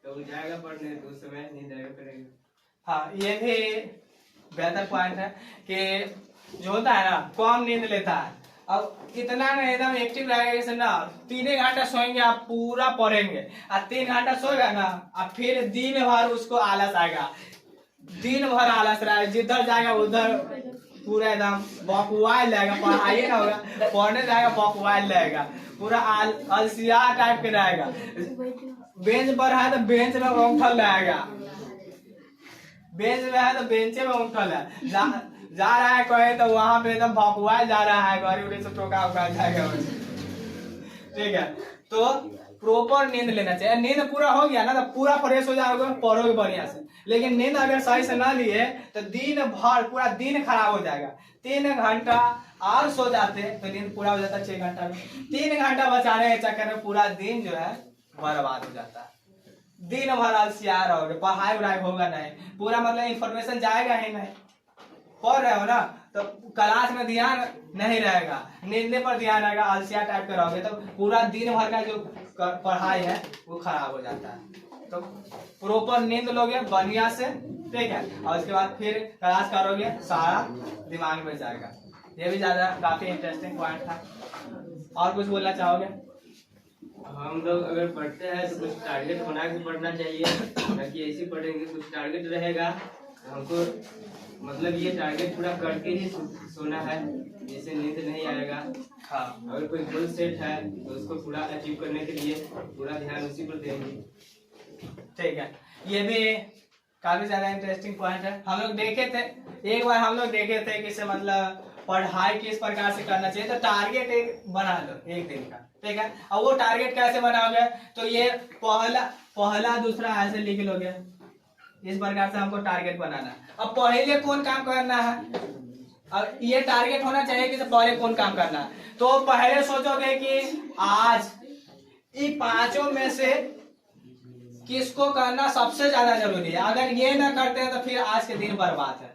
तो वो जाएगा पढ़ने तो उस समय नींद आएगा करेगा। हाँ, ये भी बेहतर पॉइंट है कि जो होता है ना कम नींद लेता है, अब इतना ना एकदम एक्टिव रहेगा जैसे ना 3 घंटा सोएंगे आप पूरा पढ़ेंगे और 3 घंटा सोएगा ना और फिर दिन भर उसको आलस आएगा, दिन भर आलस रहेगा, जिधर जाएगा उधर पूरा एकदम बकवाल रहेगा, पढ़ाई ना होगा, पढ़ने जाएगा बकवाल रहेगा, पूरा अलसिया टाइप के रहेगा। बेंच पर है तो बेंच में उठल रहेगा, बेंच में है तो बेंचे में उठल है, जा रहा है कहे तो वहां पे एकदम भकुआल जा रहा है, गाड़ी उड़ी से टोका उका जाएगा। ठीक है, तो प्रॉपर नींद लेना चाहिए। नींद पूरा हो गया ना तो पूरा फ्रेश हो जाओगे, पढ़ोगे बढ़िया से। लेकिन नींद अगर सही से ना लिए तो दिन भर पूरा दिन खराब हो जाएगा। 3 घंटा और सो जाते तो नींद पूरा हो जाता 6 घंटा में, 3 घंटा बचाने के चक्कर में पूरा दिन जो है बर्बाद हो जाता है। दिन भर अलसिया रहोगे, पढ़ाई उढ़ाई होगा नहीं, पूरा मतलब इंफॉर्मेशन जाएगा ही नहीं। पढ़ रहे हो ना तो क्लास में ध्यान नहीं रहेगा, नींदे पर ध्यान रहेगा, अलसिया टाइप के रहोगे तो पूरा दिन भर का जो पढ़ाई है वो खराब हो जाता है। तो प्रॉपर नींद लोगे बढ़िया से, ठीक है, और उसके बाद फिर क्लास करोगे सारा दिमाग में जाएगा। ये भी ज्यादा काफी इंटरेस्टिंग पॉइंट था। और कुछ बोलना चाहोगे? हम लोग अगर पढ़ते हैं तो कुछ टारगेट बना के पढ़ना चाहिए, ना कि ऐसे पढ़ेंगे। कुछ टारगेट रहेगा तो हमको मतलब ये टारगेट पूरा करके ही सोना है, जिससे नींद नहीं आएगा। हाँ, अगर कोई गोल सेट है तो उसको पूरा अचीव करने के लिए पूरा ध्यान उसी पर देंगे। ठीक है, ये भी काफी ज्यादा इंटरेस्टिंग पॉइंट है। हम लोग देखे थे, एक बार हम लोग देखे थे कि मतलब पढ़ाई किस प्रकार से करना चाहिए। तो टारगेट एक बना लो एक दिन का, ठीक है। अब वो टारगेट कैसे बनाओगे, तो ये पहला दूसरा ऐसे लिख लोगे, इस प्रकार से हमको टारगेट बनाना है। अब पहले कौन काम करना है, अब ये टारगेट होना चाहिए कि पहले कौन काम करना है। तो पहले सोचोगे कि आज इन पांचों में से किसको करना सबसे ज्यादा जरूरी है। अगर ये ना करते हैं तो फिर आज के दिन बर्बाद है।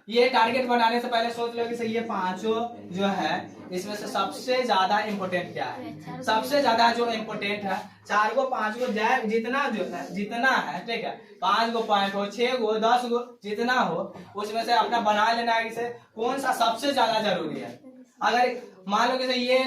ये टारगेट बनाने से पहले सोच लो कि ये पांचों जो है इसमें से सबसे ज्यादा इम्पोर्टेंट क्या है। सबसे ज्यादा जो इम्पोर्टेंट है, 4 गो 5 गो जाए जितना जो है जितना है, ठीक है, 5 गो पॉइंट हो, 6 गो 10 गो जितना हो, उसमें से अपना बना लेना है कि कौन सा सबसे ज्यादा जरूरी है। अगर मान लो कि ये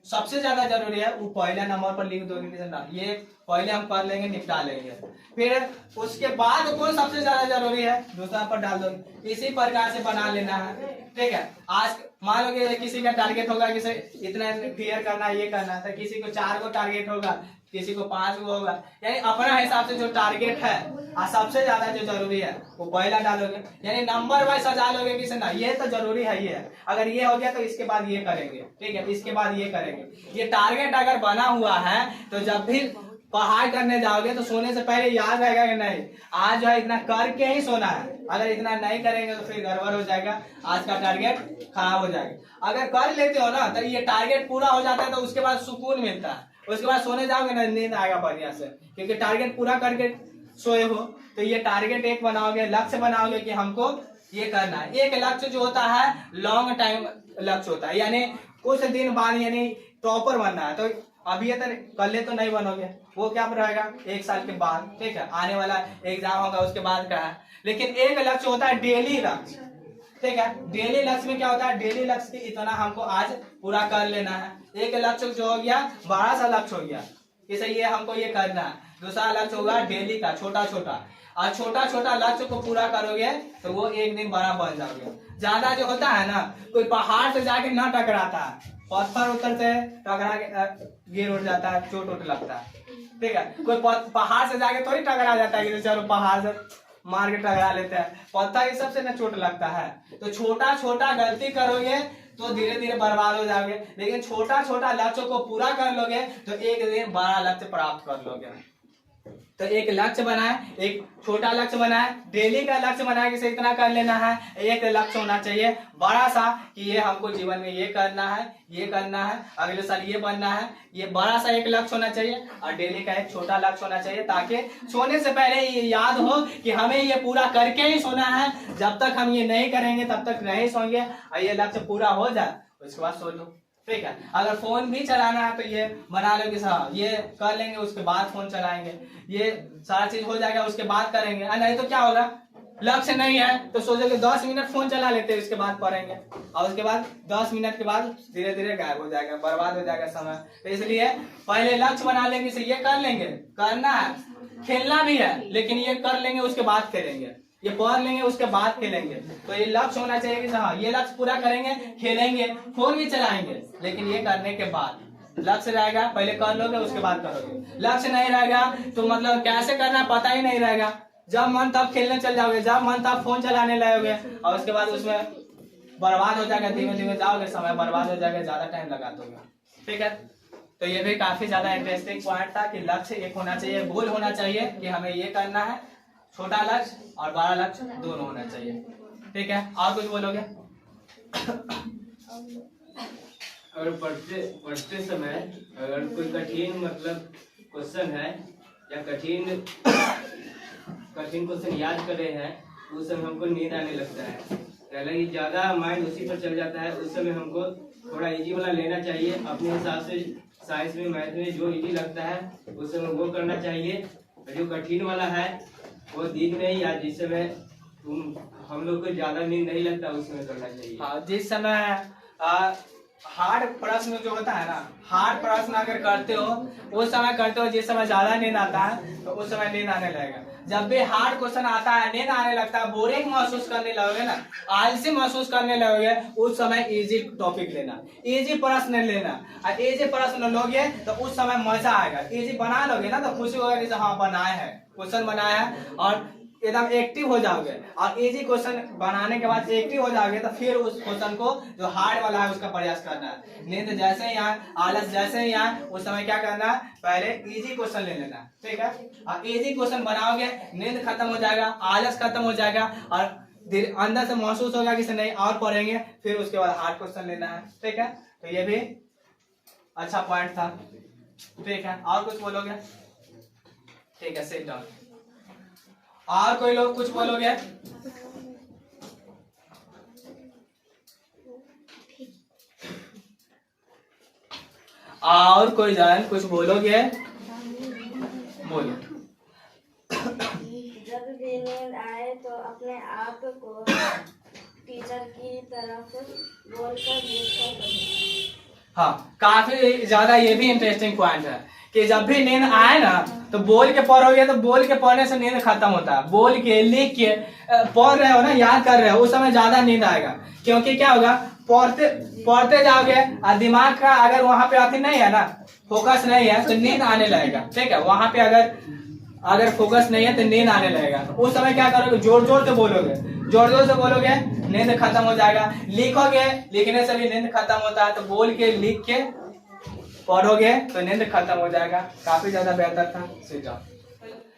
सबसे ज्यादा जरूरी है, वो पहले नंबर पर लिख दोगे कि ये पहले हम कर लेंगे, निपटा लेंगे। फिर उसके बाद कौन सबसे ज्यादा जरूरी है, दूसरा पर डाल दोगे। इसी प्रकार से बना लेना है, ठीक है। आज मान लो कि किसी का टारगेट होगा कि इतना क्लियर करना है, ये करना है, तो किसी को 4 गो टारगेट होगा, किसी को 5 गो होगा। यानी अपना हिसाब से जो टारगेट है और सबसे ज्यादा जो जरूरी है वो पहला डालोगे। यानी नंबर वाइज सजा लोगे कि ना ये तो जरूरी है, ये है, अगर ये हो गया तो इसके बाद ये करेंगे, ठीक है, इसके बाद ये करेंगे। ये टारगेट अगर बना हुआ है तो जब भी पढ़ाई करने जाओगे तो सोने से पहले याद रहेगा कि नहीं आज जो है इतना करके ही सोना है। अगर इतना नहीं करेंगे तो फिर गड़बड़ हो जाएगा, आज का टारगेट खराब हो जाएगा। अगर कर लेते हो ना तो ये टारगेट पूरा हो जाता है, तो उसके बाद सुकून मिलता है। उसके बाद सोने जाओगे ना नींद आएगा बढ़िया से, क्योंकि टारगेट पूरा करके सोए हो। तो ये टारगेट एक बनाओगे, लक्ष्य बनाओगे कि हमको ये करना है। एक लक्ष्य जो होता है लॉन्ग टाइम लक्ष्य होता है, यानी कुछ दिन बाद यानी टॉपर बनना है। तो अभी तो कल तो नहीं बनोगे, वो क्या रहेगा 1 साल के बाद, ठीक है, आने वाला एग्जाम होगा उसके बाद का है। लेकिन एक लक्ष्य होता है डेली लक्ष्य, ठीक है। डेली लक्ष्य में क्या होता है, डेली लक्ष्य की इतना हमको आज पूरा कर लेना है। एक लक्ष्य जो हो गया बड़ा सा लक्ष्य हो गया, इसे ये हमको ये करना है। दूसरा लक्ष्य होगा डेली का छोटा छोटा, और छोटा छोटा लक्ष्य को पूरा करोगे तो वो एक दिन बड़ा बन जाओगे। ज्यादा जो होता है ना, कोई पहाड़ से जाके ना टकराता है, पत्थर उतरते टकरा के गिर उठ जाता है, चोट उठ लगता है, ठीक है। कोई पहाड़ से जाके थोड़ी टकरा जाता है कि चलो पहाड़ से मार के टकरा लेते हैं, पत्थर ये सबसे ना चोट लगता है। तो छोटा छोटा गलती करोगे तो धीरे धीरे बर्बाद हो जाओगे। लेकिन छोटा छोटा लक्ष्य को पूरा कर लोगे तो एक दिन बड़ा लक्ष्य प्राप्त कर लोगे। तो एक लक्ष्य बनाए, एक छोटा लक्ष्य बनाए, डेली का लक्ष्य बनाए कि इतना कर लेना है। एक लक्ष्य होना चाहिए बड़ा सा कि ये हमको जीवन में ये करना है, ये करना है, अगले साल ये बनना है। ये बड़ा सा एक लक्ष्य होना चाहिए और डेली का एक छोटा लक्ष्य होना चाहिए, ताकि सोने से पहले ये याद हो कि हमें ये पूरा करके ही सोना है। जब तक हम ये नहीं करेंगे तब तक नहीं सोएंगे, और ये लक्ष्य पूरा हो जाए उसके बाद सो लो, ठीक है। अगर फोन भी चलाना है तो ये बना लो कि हाँ ये कर लेंगे उसके बाद फोन चलाएंगे, ये सारा चीज हो जाएगा उसके बाद करेंगे। नहीं तो क्या होगा, लक्ष्य नहीं है तो सोचोगे 10 मिनट फोन चला लेते हैं उसके बाद पढ़ेंगे, और उसके बाद 10 मिनट के बाद धीरे धीरे गायब हो जाएगा, बर्बाद हो जाएगा समय। तो इसलिए पहले लक्ष्य बना लेंगे, ये कर लेंगे, करना है, खेलना भी है लेकिन ये कर लेंगे उसके बाद खेलेंगे, ये पढ़ लेंगे उसके बाद खेलेंगे। तो ये लक्ष्य होना चाहिए कि हाँ ये लक्ष्य पूरा करेंगे, खेलेंगे, फोन भी चलाएंगे, लेकिन ये करने के बाद लक्ष्य रहेगा, पहले कर लोगे उसके बाद करोगे। लक्ष्य नहीं रहेगा तो मतलब कैसे करना पता ही नहीं रहेगा, जब मन तब खेलने चल जाओगे, जब मन तब फोन चलाने लगोगे, और उसके बाद उसमें बर्बाद हो जाएगा। धीमे धीमे जाओगे, समय बर्बाद हो जाएगा, ज्यादा टाइम लगा दोगे, ठीक है। तो ये भी काफी ज्यादा इंटरेस्टिंग पॉइंट था कि लक्ष्य एक होना चाहिए, गोल होना चाहिए कि हमें ये करना है। छोटा लक्ष्य और बड़ा लक्ष्य दोनों होना चाहिए, ठीक है। और कुछ बोलोगे? अगर पढ़ते समय अगर कोई कठिन मतलब क्वेश्चन है या कठिन क्वेश्चन याद कर रहे हैं, उस समय हमको नींद आने लगता है, हालांकि ज्यादा माइंड उसी पर चल जाता है। उस समय हमको थोड़ा इजी वाला लेना चाहिए अपने हिसाब से। साइंस में मैथ में जो इजी लगता है उस समय वो करना चाहिए, जो कठिन वाला है वो दिन में या जिस समय हम लोग को ज्यादा नींद नहीं लगता उस समय करना चाहिए। हाँ, जिस समय हार्ड प्रश्न जो होता है ना, हार्ड प्रश्न अगर करते हो उस समय करते हो जिस समय ज्यादा नींद आता है तो उस समय नींद आने लगेगा। जब भी हार्ड क्वेश्चन आता है नींद आने लगता है, बोरिंग महसूस करने लगोगे ना, आलसी महसूस करने लगोगे, उस समय इजी टॉपिक लेना, इजी प्रश्न लेना। और इजी प्रश्न लोगे तो उस समय मजा आएगा। इजी बना लोगे ना तो खुशी होगा कि हाँ बनाए हैं, क्वेश्चन बनाया है, और एकदम एक्टिव हो जाओगे। और इजी क्वेश्चन बनाने के बाद एक्टिव हो जाओगे तो फिर उस क्वेश्चन को जो हार्ड वाला है उसका प्रयास करना है। नींद जैसे ही आए, आलस जैसे ही आए, उस समय क्या करना है, पहले इजी क्वेश्चन ले लेना, ठीक है। और इजी क्वेश्चन बनाओगे, नींद खत्म हो जाएगा, आलस खत्म हो जाएगा, और अंदर से महसूस होगा कि नहीं और पढ़ेंगे, फिर उसके बाद हार्ड क्वेश्चन लेना है, ठीक है। तो ये भी अच्छा पॉइंट था, ठीक है। और कुछ बोलोगे? ठीक है, सिट डाउन। और कोई लोग कुछ बोलोगे? और कोई जन कुछ बोलोगे? बोलो। जब भी नींद आए तो अपने आप को टीचर की तरफ बोलकर लिखकर हाँ, काफी ज्यादा ये भी इंटरेस्टिंग पॉइंट है कि जब भी नींद आए ना तो बोल के पढ़ोगे, तो बोल के पढ़ने से नींद खत्म होता है। बोल के, लिख के पढ़ रहे हो ना, याद कर रहे हो, उस समय ज्यादा नींद आएगा। क्योंकि क्या होगा, पढ़ते जाओगे और दिमाग का अगर वहां पे अति नहीं है ना, फोकस नहीं है, तो नींद आने लगेगा, ठीक है। वहां पे अगर फोकस नहीं है तो नींद आने लगेगा। उस समय क्या करोगे, जोर जोर से बोलोगे, जोर जोर से बोलोगे, नींद खत्म हो जाएगा। लिखोगे, लिखने से भी नींद खत्म होता है, तो बोल के, लिख के पढ़ोगे तो नींद खत्म हो जाएगा। काफी ज्यादा बेहतर था, सीधा।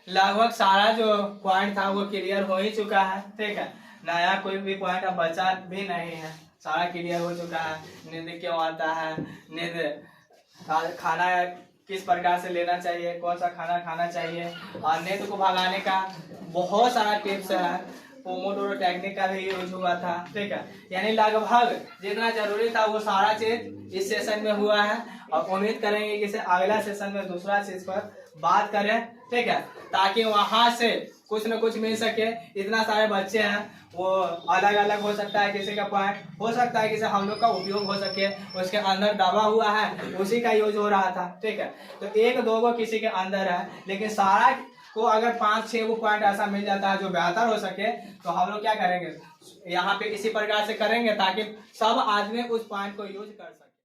लगभग सारा जो पॉइंट था वो क्लियर हो ही चुका है, ठीक है। नया कोई भी पॉइंट अब बचा भी नहीं है, सारा क्लियर हो चुका है। नींद क्यों आता है, नींद खाना किस प्रकार से लेना चाहिए, कौन सा खाना खाना चाहिए, और नींद को भगाने का बहुत सारा टिप्स है। पोमोडोरो टेक्निक का भी यूज हुआ था, ठीक है। यानी लगभग जितना जरूरी था वो सारा चीज इस सेशन में हुआ है, और उम्मीद करेंगे कि इसे अगला सेशन में दूसरा चीज पर बात करें, ठीक है, ताकि वहां से कुछ न कुछ मिल सके। इतना सारे बच्चे हैं, वो अलग अलग हो सकता है, किसी का पॉइंट हो सकता है, किसी हम लोग का उपयोग हो सके, उसके अंदर दबा हुआ है उसी का यूज हो रहा था, ठीक है। तो एक दो को किसी के अंदर है, लेकिन सारा को अगर 5-6 को पॉइंट ऐसा मिल जाता है जो बेहतर हो सके, तो हम लोग क्या करेंगे, यहाँ पे इसी प्रकार से करेंगे ताकि सब आदमी उस पॉइंट को यूज कर सके।